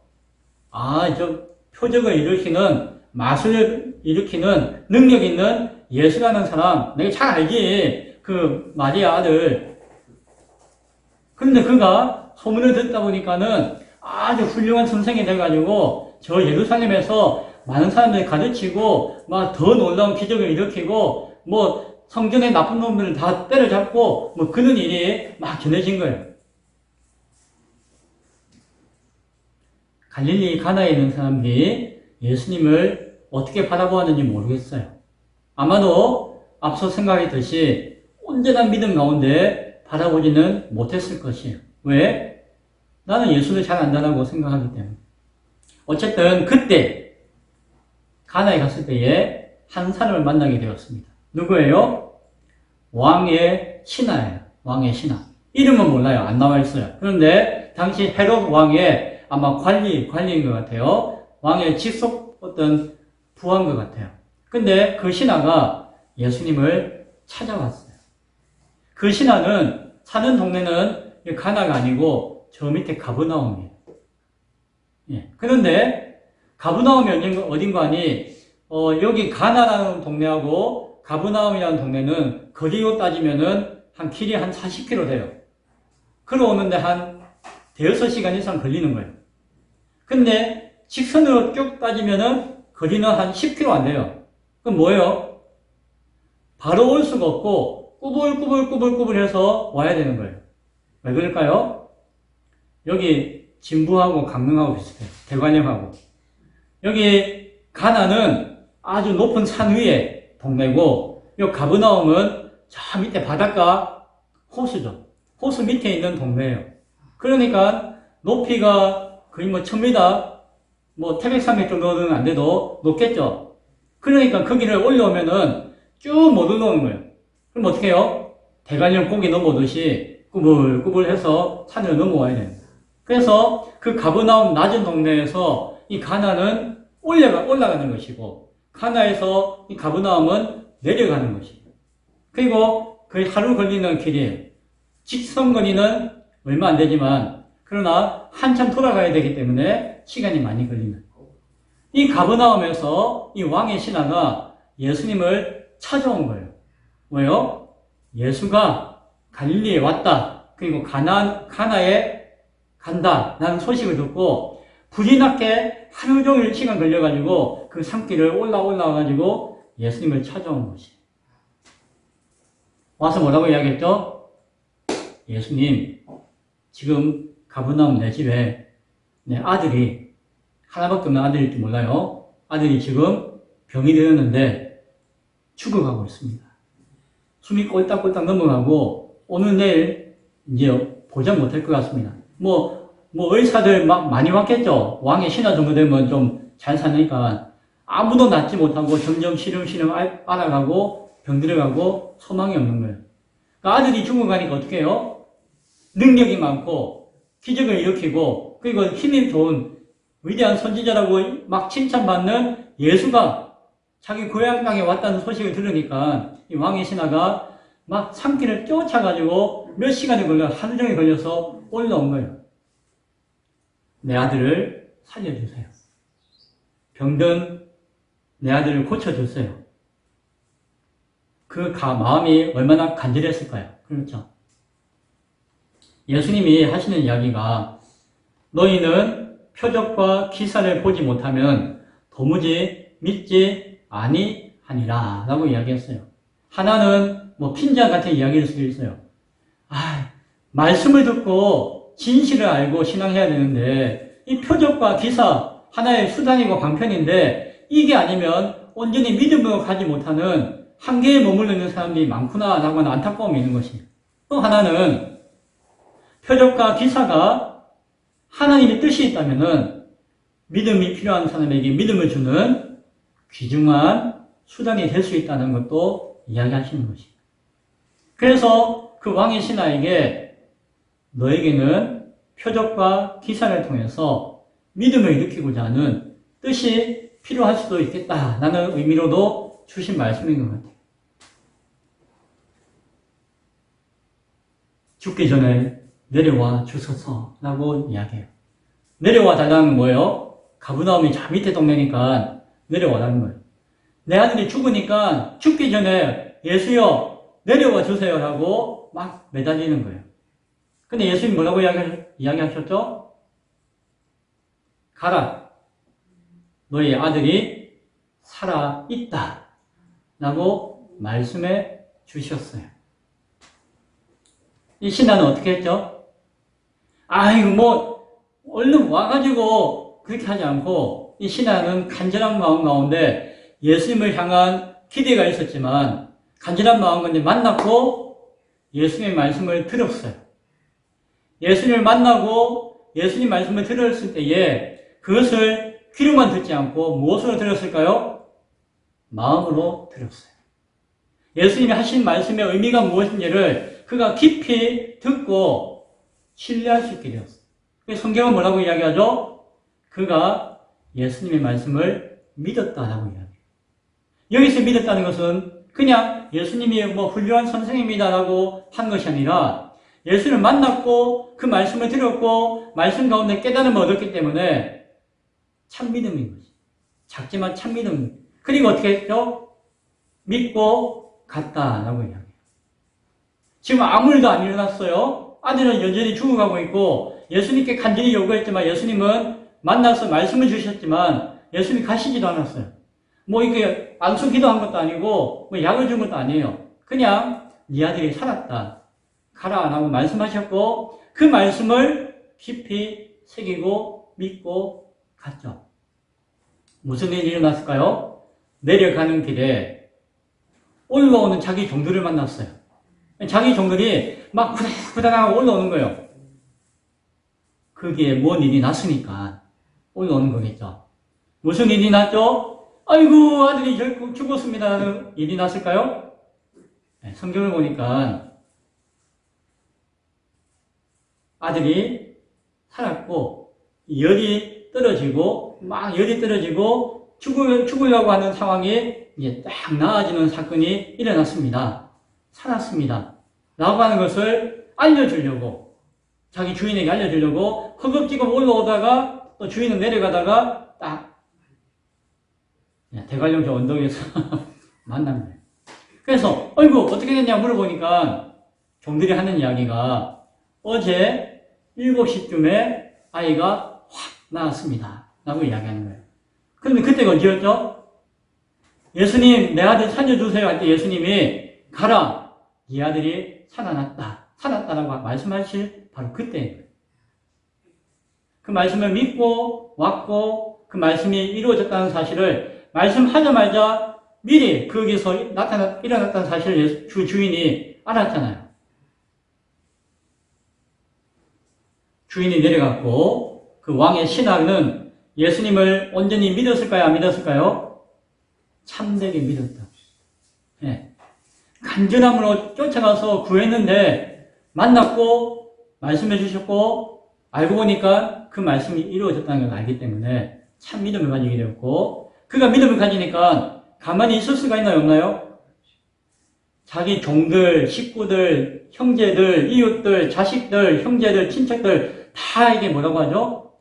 저 표적을 일으키는, 마술을 일으키는 능력 있는 예수라는 사람, 내가 잘 알지. 그 마리아 아들. 그런데 그가 소문을 듣다 보니까는 아주 훌륭한 선생이 돼가지고 저 예루살렘에서 많은 사람들이 가르치고 막 더 놀라운 기적을 일으키고 뭐 성전의 나쁜 놈들을 다 때려잡고 뭐 그런 일이 막 전해진 거예요. 갈릴리 가나에 있는 사람들이 예수님을 어떻게 바라보았는지 모르겠어요. 아마도 앞서 생각했듯이 온전한 믿음 가운데 바라보지는 못했을 것이에요. 왜? 나는 예수를 잘 안다라고 생각하기 때문에. 어쨌든 그때 가나에 갔을 때에 한 사람을 만나게 되었습니다. 누구예요? 왕의 신하예요. 왕의 신하. 이름은 몰라요. 안 나와 있어요. 그런데 당시 헤롯 왕의 아마 관리인 것 같아요. 왕의 직속 어떤 부하인 것 같아요. 근데 그 신하가 예수님을 찾아왔어요. 그 신하는 사는 동네는 가나가 아니고 저 밑에 가브나움이에요. 예. 그런데 가브나움이 어딘가 하니 여기 가나라는 동네하고 가브나움이라는 동네는 거리로 따지면은 길이 한 40km 돼요. 걸어오는데 한 대여섯 시간 이상 걸리는 거예요. 근데 직선으로 쭉 따지면은 거리는 한 10km 안 돼요. 그럼 뭐예요? 바로 올 수가 없고 꾸불꾸불 해서 와야 되는 거예요. 왜 그럴까요? 여기 진부하고 강릉하고 비슷해요. 대관령하고. 여기 가나는 아주 높은 산 위에 동네고, 이 가브나움은 저 밑에 바닷가 호수죠. 호수 밑에 있는 동네예요. 그러니까 높이가 거의 1000m, 태백산맥 정도는 안 돼도 높겠죠. 그러니까 거기를 올라오면은 쭉 못 올라오는 거예요. 그럼 어떻게 해요? 대관령 고개 넘어오듯이 꾸불꾸불해서 산을 넘어와야 돼요. 그래서 그 가브나움 낮은 동네에서 이 가나는 올라가는 것이고, 가나에서 이 가브나움은 내려가는 것이고, 그리고 거의 하루 걸리는 길이에요. 직선 거리는 얼마 안 되지만, 그러나 한참 돌아가야 되기 때문에 시간이 많이 걸리는. 이 가브나움에서 이 왕의 신하가 예수님을 찾아온 거예요. 왜요? 예수가 갈릴리에 왔다. 그리고 가나에 간다. 라는 소식을 듣고 불이 났게 하루 종일 시간 걸려가지고 그 산길을 올라와가지고 예수님을 찾아온 것이. 와서 뭐라고 이야기했죠? 예수님, 지금 가브나움 내 집에 내 아들이, 하나밖에 없는 아들일지 몰라요. 아들이 지금 병이 되었는데 죽어가고 있습니다. 숨이 꼴딱꼴딱 넘어가고 오늘 내일 이제 보장 못할 것 같습니다. 의사들 많이 왔겠죠. 왕의 신하 정도 되면 좀 잘 사니까 아무도 낫지 못하고 점점 시름시름 알아가고 병들어가고 소망이 없는 거예요. 그러니까 아들이 죽어가니까 어떻게 해요? 능력이 많고 기적을 일으키고 그리고 힘이 좋은 위대한 선지자라고 막 칭찬받는 예수가 자기 고향 땅에 왔다는 소식을 들으니까 이 왕의 신하가 막 산길을 쫓아가지고 몇 시간이 하루 종일 걸려서 올라온 거예요. 내 아들을 살려주세요. 병든 내 아들을 고쳐주세요. 그 마음이 얼마나 간절했을까요? 그렇죠. 예수님이 하시는 이야기가 너희는 표적과 기사를 보지 못하면 도무지 믿지 아니하니라 라고 이야기했어요. 하나는 핀잔 같은 이야기일 수도 있어요. 말씀을 듣고 진실을 알고 신앙해야 되는데 이 표적과 기사 하나의 수단이고 방편인데 이게 아니면 온전히 믿음으로 가지 못하는 한계에 머물러 있는 사람들이 많구나 라고 하는 안타까움이 있는 것이에요. 또 하나는 표적과 기사가 하나님의 뜻이 있다면은 믿음이 필요한 사람에게 믿음을 주는 귀중한 수단이 될 수 있다는 것도 이야기하시는 것이에요. 그래서 그 왕의 신하에게 너에게는 표적과 기사를 통해서 믿음을 일으키고자 하는 뜻이 필요할 수도 있겠다라는 의미로도 주신 말씀인 것 같아요. 죽기 전에 내려와 주소서라고 이야기해요. 내려와 달라는 건 뭐예요? 가브나움이 저 밑에 동네니까 내려와라는 거예요. 내 아들이 죽으니까 죽기 전에 예수여 내려와 주세요라고 막 매달리는 거예요. 근데 예수님 뭐라고 이야기하셨죠? 가라. 너희 아들이 살아있다. 라고 말씀해 주셨어요. 이 신하는 어떻게 했죠? 얼른 와가지고 그렇게 하지 않고 이 신하는 간절한 마음 가운데 예수님을 향한 기대가 있었지만 간절한 마음으로 이제 만났고 예수님의 말씀을 들었어요. 예수님을 만나고 예수님 말씀을 들었을 때에 그것을 귀로만 듣지 않고 무엇으로 들었을까요? 마음으로 들었어요. 예수님이 하신 말씀의 의미가 무엇인지를 그가 깊이 듣고 신뢰할 수 있게 되었어요. 성경은 뭐라고 이야기하죠? 그가 예수님의 말씀을 믿었다라고 이야기해요. 여기서 믿었다는 것은 그냥 예수님이 뭐 훌륭한 선생님이다라고 한 것이 아니라 예수를 만났고 그 말씀을 들었고 말씀 가운데 깨달음을 얻었기 때문에 참 믿음인 거지. 작지만 참 믿음. 그리고 어떻게 했죠? 믿고 갔다라고 이야기해요. 지금 아무 일도 안 일어났어요. 아들은 여전히 죽어가고 있고 예수님께 간절히 요구했지만 예수님은 만나서 말씀을 주셨지만 예수님이 가시지도 않았어요. 뭐 이게 안수 기도한 것도 아니고 뭐 약을 준 것도 아니에요. 그냥 네 아들이 살았다. 가라 라고 말씀하셨고 그 말씀을 깊이 새기고 믿고 갔죠. 무슨 일이 일어났을까요? 내려가는 길에 올라오는 자기 종들을 만났어요. 자기 종들이 막 후다닥 올라오는 거예요. 거기에 뭔 일이 났으니까 올라오는 거겠죠. 무슨 일이 났죠? 아이고 아들이 결국 죽었습니다 하는 일이 났을까요? 네, 성경을 보니까 아들이 살았고 열이 떨어지고 막 열이 떨어지고 죽으려고 하는 상황이 이제 딱 나아지는 사건이 일어났습니다. 살았습니다. 라고 하는 것을 알려주려고 자기 주인에게 알려주려고 허겁지겁 올라오다가 또 주인은 내려가다가 딱 대관령 저 언덕에서 만난 거예요. 그래서 어이구 어떻게 됐냐 물어보니까 종들이 하는 이야기가 어제 7시쯤에 아이가 확 나왔습니다 라고 이야기하는 거예요. 그런데 그때가 언제였죠? 예수님 내 아들 살려주세요 할 때 예수님이 가라 네 아들이 살았다라고 말씀하실 바로 그때인 거예요. 그 말씀을 믿고 왔고 그 말씀이 이루어졌다는 사실을 말씀하자마자 미리 거기서 일어났다는 사실을 주인이 알았잖아요. 주인이 내려갔고 그 왕의 신하는 예수님을 온전히 믿었을까요? 안 믿었을까요? 참되게 믿었다. 네. 간절함으로 쫓아가서 구했는데 만났고 말씀해 주셨고 알고 보니까 그 말씀이 이루어졌다는 걸 알기 때문에 참 믿음을 가지게 되었고 그가 믿음을 가지니까 가만히 있을 수가 있나요? 없나요? 자기 종들, 식구들, 형제들, 이웃들, 자식들, 형제들, 친척들 다 이게 뭐라고 하죠?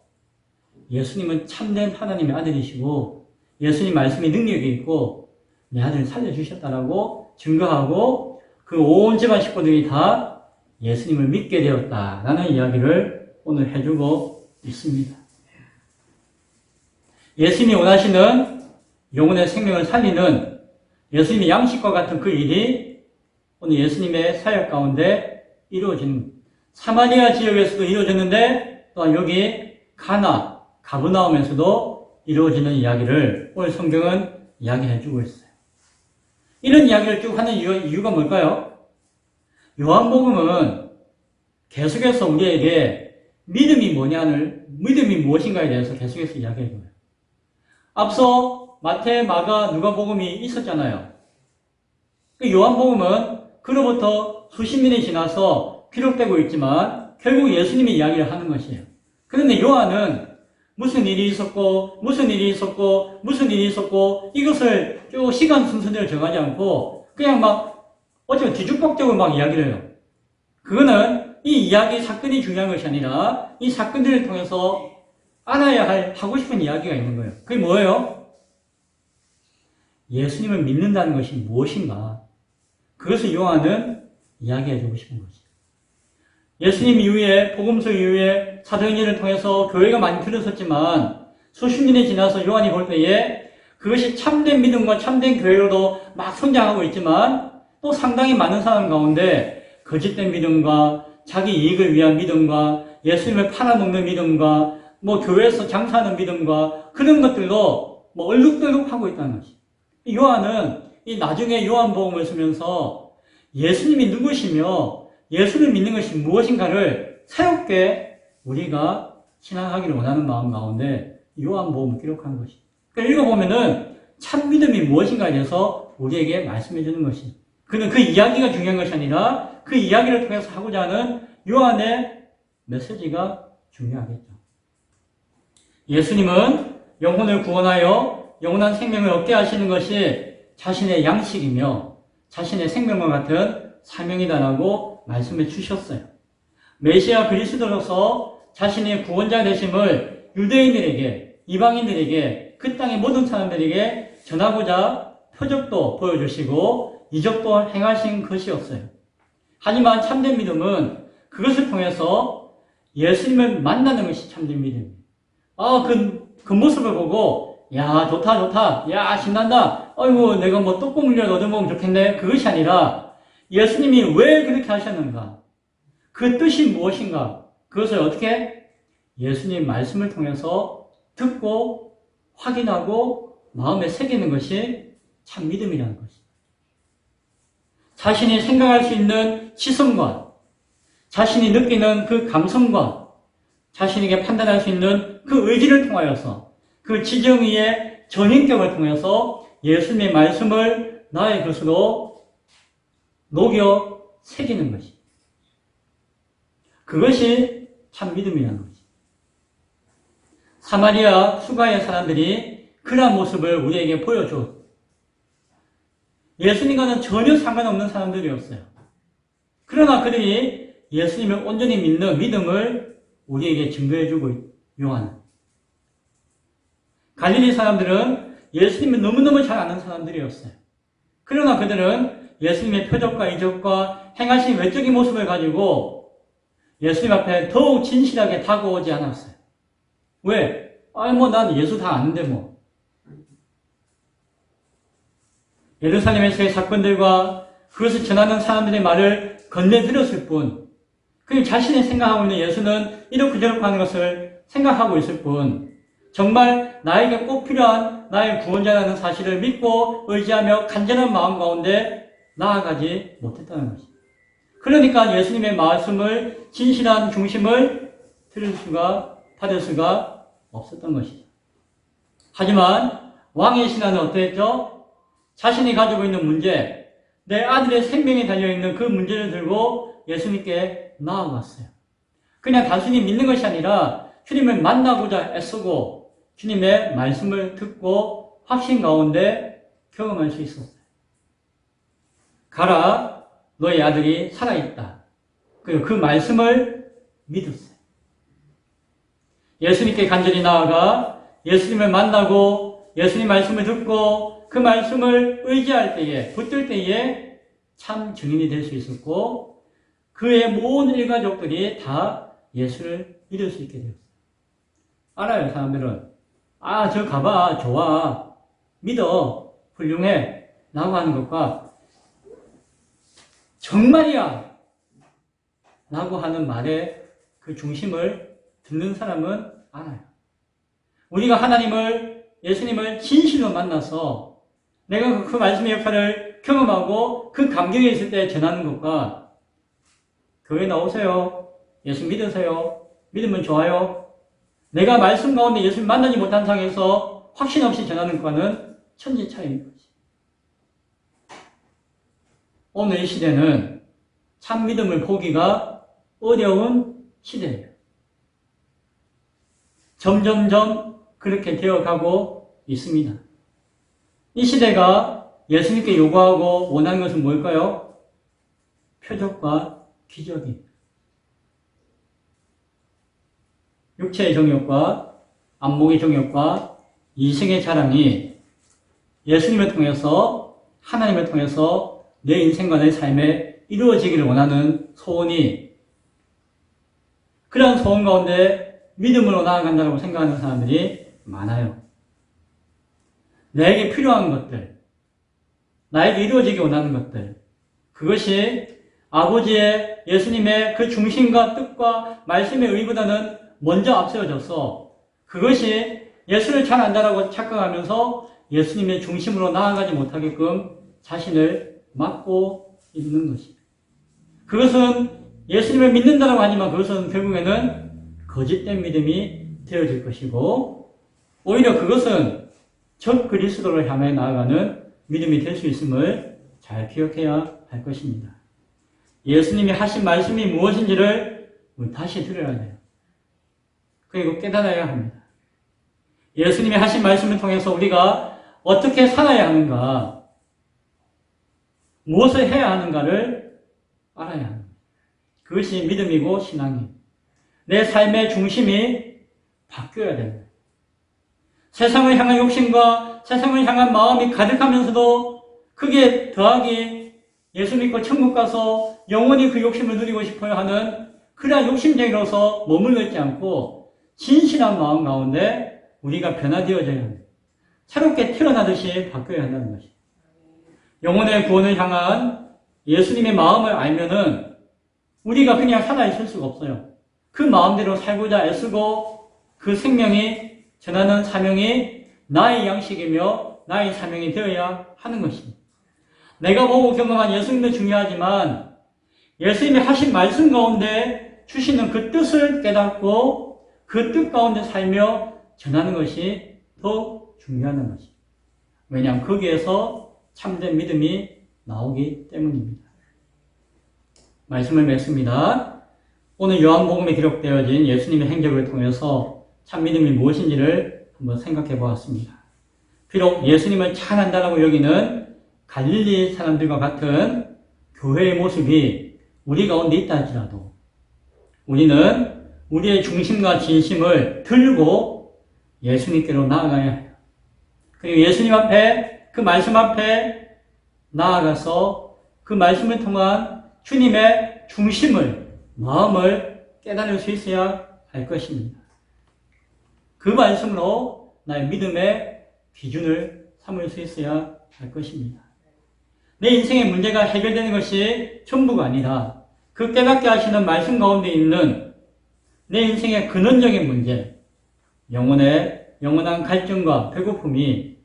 예수님은 참된 하나님의 아들이시고 예수님 말씀이 능력이 있고 내 아들을 살려주셨다라고 증거하고 그 온 집안 식구들이 다 예수님을 믿게 되었다라는 이야기를 오늘 해주고 있습니다. 예수님이 원하시는 영혼의 생명을 살리는 예수님의 양식과 같은 그 일이 오늘 예수님의 사역 가운데 이루어지는 사마리아 지역에서도 이루어졌는데 또한 여기 가브나움에서도 이루어지는 이야기를 오늘 성경은 이야기해주고 있어요. 이런 이야기를 쭉 하는 이유가 뭘까요? 요한복음은 계속해서 우리에게 믿음이 무엇인가에 대해서 계속해서 이야기해줘요. 앞서 마태, 마가, 누가복음이 있었잖아요. 요한복음은 그로부터 수십 년이 지나서 기록되고 있지만 결국 예수님이 이야기를 하는 것이에요. 그런데 요한은 무슨 일이 있었고 이것을 쭉 시간 순서대로 정하지 않고 그냥 막 어쩌면 뒤죽박죽으로 막 이야기를 해요. 그거는 이 이야기 사건이 중요한 것이 아니라 이 사건들을 통해서 알아야 하고 싶은 이야기가 있는 거예요. 그게 뭐예요? 예수님을 믿는다는 것이 무엇인가? 그것을 요한은 이야기해주고 싶은 거죠. 예수님 이후에 복음서 이후에 사도행전을 통해서 교회가 많이 들어섰지만 수십 년이 지나서 요한이 볼 때에 그것이 참된 믿음과 참된 교회로도 막 성장하고 있지만 또 상당히 많은 사람 가운데 거짓된 믿음과 자기 이익을 위한 믿음과 예수님을 팔아먹는 믿음과 뭐 교회에서 장사하는 믿음과 그런 것들로 뭐 얼룩덜룩하고 있다는 것이. 요한은 이 나중에 요한복음을 쓰면서 예수님이 누구시며 예수를 믿는 것이 무엇인가를 새롭게 우리가 신앙하기를 원하는 마음 가운데 요한복음을 기록한 것입니다. 그러니까 읽어보면은 참 믿음이 무엇인가에 대해서 우리에게 말씀해 주는 것입니다. 그는 그 이야기가 중요한 것이 아니라 그 이야기를 통해서 하고자 하는 요한의 메시지가 중요하겠죠. 예수님은 영혼을 구원하여 영원한 생명을 얻게 하시는 것이 자신의 양식이며 자신의 생명과 같은 사명이다라고 말씀해 주셨어요. 메시아 그리스도로서 자신의 구원자 되심을 유대인들에게, 이방인들에게, 그 땅의 모든 사람들에게 전하고자 표적도 보여주시고 이적도 행하신 것이었어요. 하지만 참된 믿음은 그것을 통해서 예수님을 만나는 것이 참된 믿음이에요. 그 모습을 보고 야 좋다 야 신난다 아이고 내가 뭐 떡국물이라도 얻어먹으면 좋겠네 그것이 아니라 예수님이 왜 그렇게 하셨는가 그 뜻이 무엇인가 그것을 어떻게 예수님 말씀을 통해서 듣고 확인하고 마음에 새기는 것이 참 믿음이라는 것입니다. 자신이 생각할 수 있는 시선과 자신이 느끼는 그 감성과 자신에게 판단할 수 있는 그 의지를 통하여서 그 지정의의 전인격을 통해서 예수님의 말씀을 나의 것으로 녹여 새기는 것이 그것이 참 믿음이라는 것이 사마리아 수가의 사람들이 그러한 모습을 우리에게 보여줘 예수님과는 전혀 상관없는 사람들이었어요. 그러나 그들이 예수님을 온전히 믿는 믿음을 우리에게 증거해주고 요한은 갈릴리 사람들은 예수님을 너무너무 잘 아는 사람들이었어요. 그러나 그들은 예수님의 표적과 이적과 행하신 외적인 모습을 가지고 예수님 앞에 더욱 진실하게 다가오지 않았어요. 왜? 난 예수 다 아는데 뭐. 예루살렘에서의 사건들과 그것을 전하는 사람들의 말을 건네들었을 뿐, 그 자신이 생각하고 있는 예수는 이렇게 저렇게 하는 것을 생각하고 있을 뿐, 정말 나에게 꼭 필요한 나의 구원자라는 사실을 믿고 의지하며 간절한 마음 가운데 나아가지 못했다는 것입니다. 그러니까 예수님의 말씀을 진실한 중심을 받을 수가 없었던 것이죠. 하지만 왕의 신하는 어떠했죠? 자신이 가지고 있는 문제, 내 아들의 생명이 달려있는 그 문제를 들고 예수님께 나아갔어요. 그냥 단순히 믿는 것이 아니라 주님을 만나고자 애쓰고 주님의 말씀을 듣고 확신 가운데 경험할 수 있었어요. 가라, 너의 아들이 살아있다. 그리고 그 말씀을 믿었어요. 예수님께 간절히 나아가 예수님을 만나고 예수님 말씀을 듣고 그 말씀을 의지할 때에, 붙들 때에 참 증인이 될 수 있었고 그의 모든 일가족들이 다 예수를 믿을 수 있게 되었어요. 알아요, 사람들은. 저 가봐, 좋아, 믿어, 훌륭해 라고 하는 것과 정말이야 라고 하는 말의 그 중심을 듣는 사람은 알아요. 우리가 하나님을, 예수님을 진실로 만나서 내가 그 말씀의 역할을 경험하고 그 감격에 있을 때 전하는 것과 교회 나오세요. 예수 믿으세요. 믿으면 좋아요. 내가 말씀 가운데 예수님 만나지 못한 상황에서 확신 없이 전하는 것과는 천지 차이인 거지. 오늘 이 시대는 참 믿음을 보기가 어려운 시대예요. 점점점 그렇게 되어가고 있습니다. 이 시대가 예수님께 요구하고 원하는 것은 뭘까요? 표적과 기적입니다. 육체의 정욕과 안목의 정욕과 이생의 자랑이 예수님을 통해서 하나님을 통해서 내 인생과 내 삶에 이루어지기를 원하는 소원이 그런 소원 가운데 믿음으로 나아간다고 생각하는 사람들이 많아요. 나에게 필요한 것들, 나에게 이루어지기 원하는 것들, 그것이 아버지의 예수님의 그 중심과 뜻과 말씀의 의보다는 먼저 앞세워져서 그것이 예수를 잘 안다라고 착각하면서 예수님의 중심으로 나아가지 못하게끔 자신을 막고 있는 것입니다. 그것은 예수님을 믿는다고 하지만 그것은 결국에는 거짓된 믿음이 되어질 것이고 오히려 그것은 적 그리스도를 향해 나아가는 믿음이 될 수 있음을 잘 기억해야 할 것입니다. 예수님이 하신 말씀이 무엇인지를 우리 다시 들어야 돼요. 그리고 깨달아야 합니다. 예수님이 하신 말씀을 통해서 우리가 어떻게 살아야 하는가, 무엇을 해야 하는가를 알아야 합니다. 그것이 믿음이고 신앙이에요. 내 삶의 중심이 바뀌어야 됩니다. 세상을 향한 욕심과 세상을 향한 마음이 가득하면서도 그게 더하기 예수 믿고 천국 가서 영원히 그 욕심을 누리고 싶어야 하는 그러한 욕심쟁이로서 머물러 있지 않고 진실한 마음 가운데 우리가 변화되어져야 합니다. 새롭게 태어나듯이 바뀌어야 한다는 것이죠. 영혼의 구원을 향한 예수님의 마음을 알면은 우리가 그냥 살아있을 수가 없어요. 그 마음대로 살고자 애쓰고 그 생명이 전하는 사명이 나의 양식이며 나의 사명이 되어야 하는 것입니다. 내가 보고 경험한 예수님도 중요하지만 예수님이 하신 말씀 가운데 주시는 그 뜻을 깨닫고 그 뜻 가운데 살며 전하는 것이 더 중요한 것입니다. 왜냐하면 거기에서 참된 믿음이 나오기 때문입니다. 말씀을 맺습니다. 오늘 요한복음에 기록되어진 예수님의 행적을 통해서 참 믿음이 무엇인지를 한번 생각해 보았습니다. 비록 예수님을 찬양한다라고 여기는 갈릴리 사람들과 같은 교회의 모습이 우리 가운데 있다 할지라도 우리는 우리의 중심과 진심을 들고 예수님께로 나아가야 해요. 그리고 예수님 앞에 그 말씀 앞에 나아가서 그 말씀을 통한 주님의 중심을, 마음을 깨달을 수 있어야 할 것입니다. 그 말씀으로 나의 믿음의 기준을 삼을 수 있어야 할 것입니다. 내 인생의 문제가 해결되는 것이 전부가 아니라 그 깨닫게 하시는 말씀 가운데 있는 내 인생의 근원적인 문제, 영원한 갈증과 배고픔이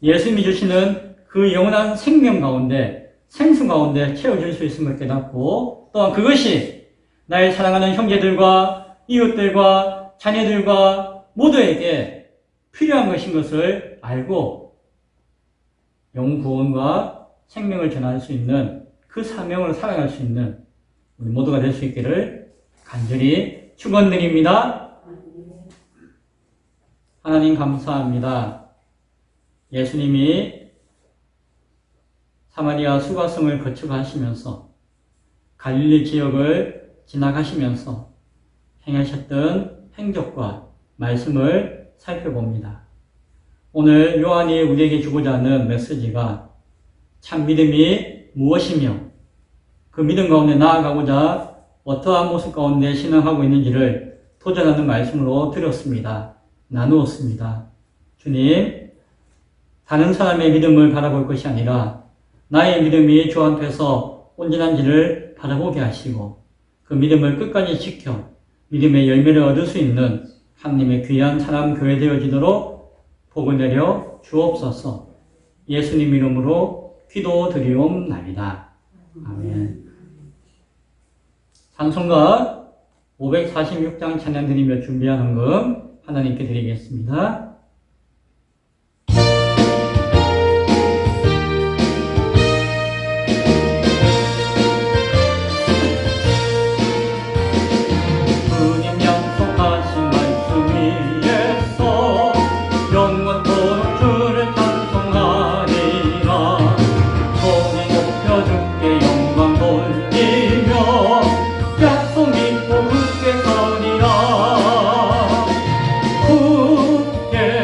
예수님이 주시는 그 영원한 생명 가운데, 생수 가운데 채워질 수 있음을 깨닫고 또한 그것이 나의 사랑하는 형제들과 이웃들과 자녀들과 모두에게 필요한 것인 것을 알고 영혼 구원과 생명을 전할 수 있는 그 사명으로 살아갈 수 있는 우리 모두가 될 수 있기를 간절히 축원드립니다. 하나님 감사합니다. 예수님이 사마리아 수가성을 거쳐가시면서 갈릴리 지역을 지나가시면서 행하셨던 행적과 말씀을 살펴봅니다. 오늘 요한이 우리에게 주고자 하는 메시지가 참 믿음이 무엇이며 그 믿음 가운데 나아가고자 어떠한 모습 가운데 신앙하고 있는지를 도전하는 말씀으로 드렸습니다. 나누었습니다. 주님, 다른 사람의 믿음을 바라볼 것이 아니라 나의 믿음이 주한테서 온전한지를 바라보게 하시고 그 믿음을 끝까지 지켜 믿음의 열매를 얻을 수 있는 하나님의 귀한 사람 교회 되어지도록 복을 내려 주옵소서. 예수님 이름으로 기도드리옵나이다. 아멘. 찬송가 546장 찬양 드리며 준비한 헌금 하나님께 드리겠습니다. 굳게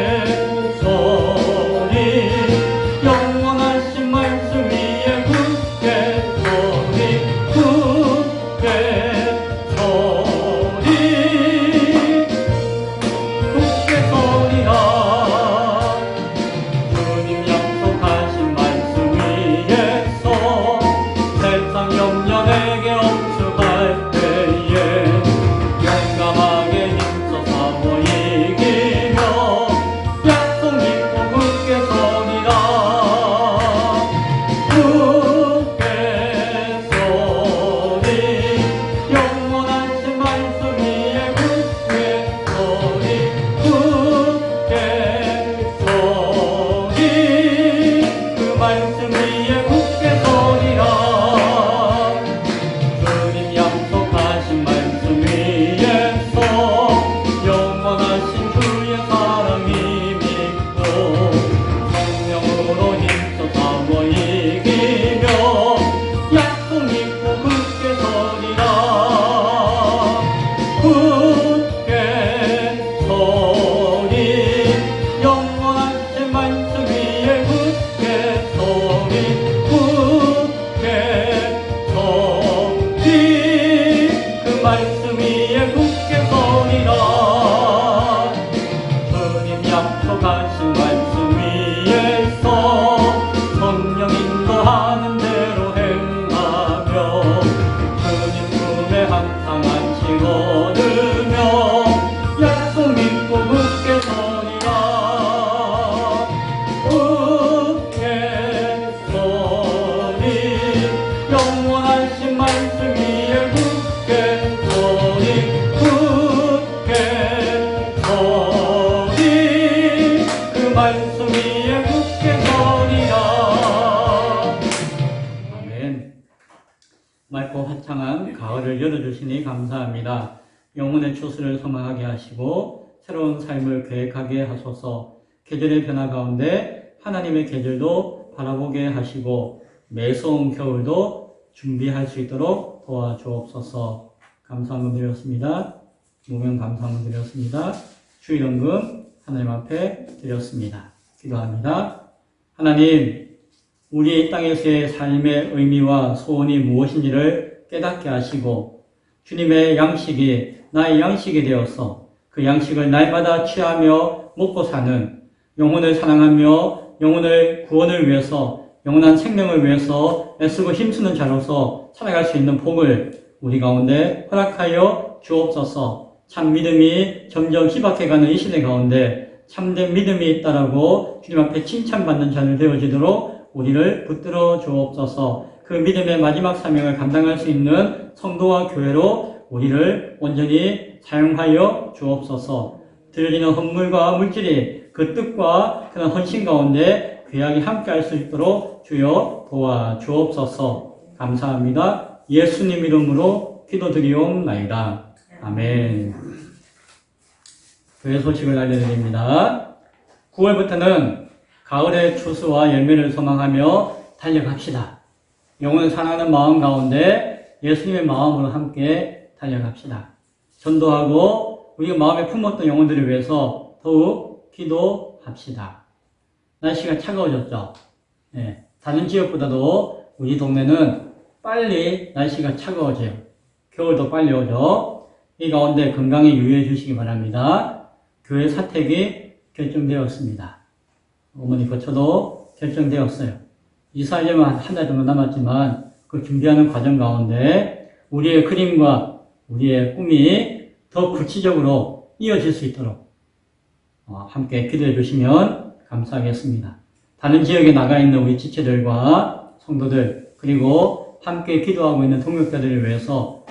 맑고 화창한 가을을 열어주시니 감사합니다. 영혼의 추수를 소망하게 하시고 새로운 삶을 계획하게 하소서. 계절의 변화 가운데 하나님의 계절도 바라보게 하시고 매서운 겨울도 준비할 수 있도록 도와주옵소서. 감사함을 드렸습니다. 무명 감사함을 드렸습니다. 주일원금 하나님 앞에 드렸습니다. 기도합니다. 하나님, 우리 땅에서의 삶의 의미와 소원이 무엇인지를 깨닫게 하시고 주님의 양식이 나의 양식이 되어서 그 양식을 날마다 취하며 먹고 사는, 영혼을 사랑하며 영혼을 구원을 위해서, 영원한 생명을 위해서 애쓰고 힘쓰는 자로서 살아갈 수 있는 복을 우리 가운데 허락하여 주옵소서. 참 믿음이 점점 희박해가는 이 시대 가운데 참된 믿음이 있다라고 주님 앞에 칭찬받는 자들 되어지도록 우리를 붙들어 주옵소서. 그 믿음의 마지막 사명을 감당할 수 있는 성도와 교회로 우리를 온전히 사용하여 주옵소서. 들리는 헌물과 물질이 그 뜻과 그런 헌신 가운데 귀하게 함께할 수 있도록 주여 도와 주옵소서. 감사합니다. 예수님 이름으로 기도드리옵나이다. 아멘. 교회 소식을 알려드립니다. 9월부터는 가을의 추수와 열매를 소망하며 달려갑시다. 영혼을 사랑하는 마음 가운데 예수님의 마음으로 함께 달려갑시다. 전도하고 우리가 마음에 품었던 영혼들을 위해서 더욱 기도합시다. 날씨가 차가워졌죠. 네, 다른 지역보다도 우리 동네는 빨리 날씨가 차가워져요. 겨울도 빨리 오죠. 이 가운데 건강에 유의해 주시기 바랍니다. 교회 사택이 결정되었습니다. 어머니 거처도 결정되었어요. 이사하려면 한 달 정도 남았지만 그 준비하는 과정 가운데 우리의 그림과 우리의 꿈이 더 구체적으로 이어질 수 있도록 함께 기도해 주시면 감사하겠습니다. 다른 지역에 나가 있는 우리 지체들과 성도들, 그리고 함께 기도하고 있는 동역자들을 위해서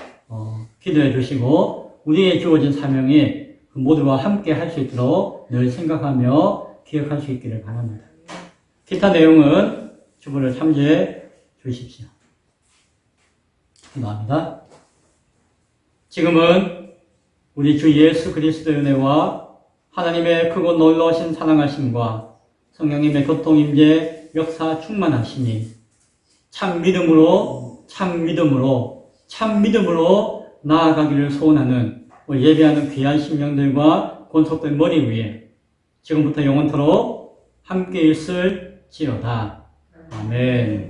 기도해 주시고 우리의 주어진 사명이 모두와 함께 할 수 있도록 늘 생각하며 기억할 수 있기를 바랍니다. 기타 내용은 주보를 참조해 주십시오. 기도합니다. 지금은 우리 주 예수 그리스도의 은혜와 하나님의 크고 놀라우신 사랑하심과 성령님의 교통 임재 역사 충만하시니 참 믿음으로 나아가기를 소원하는 예배하는 귀한 심령들과 권속들 머리 위에 지금부터 영원토록 함께 있을지어다. 아멘.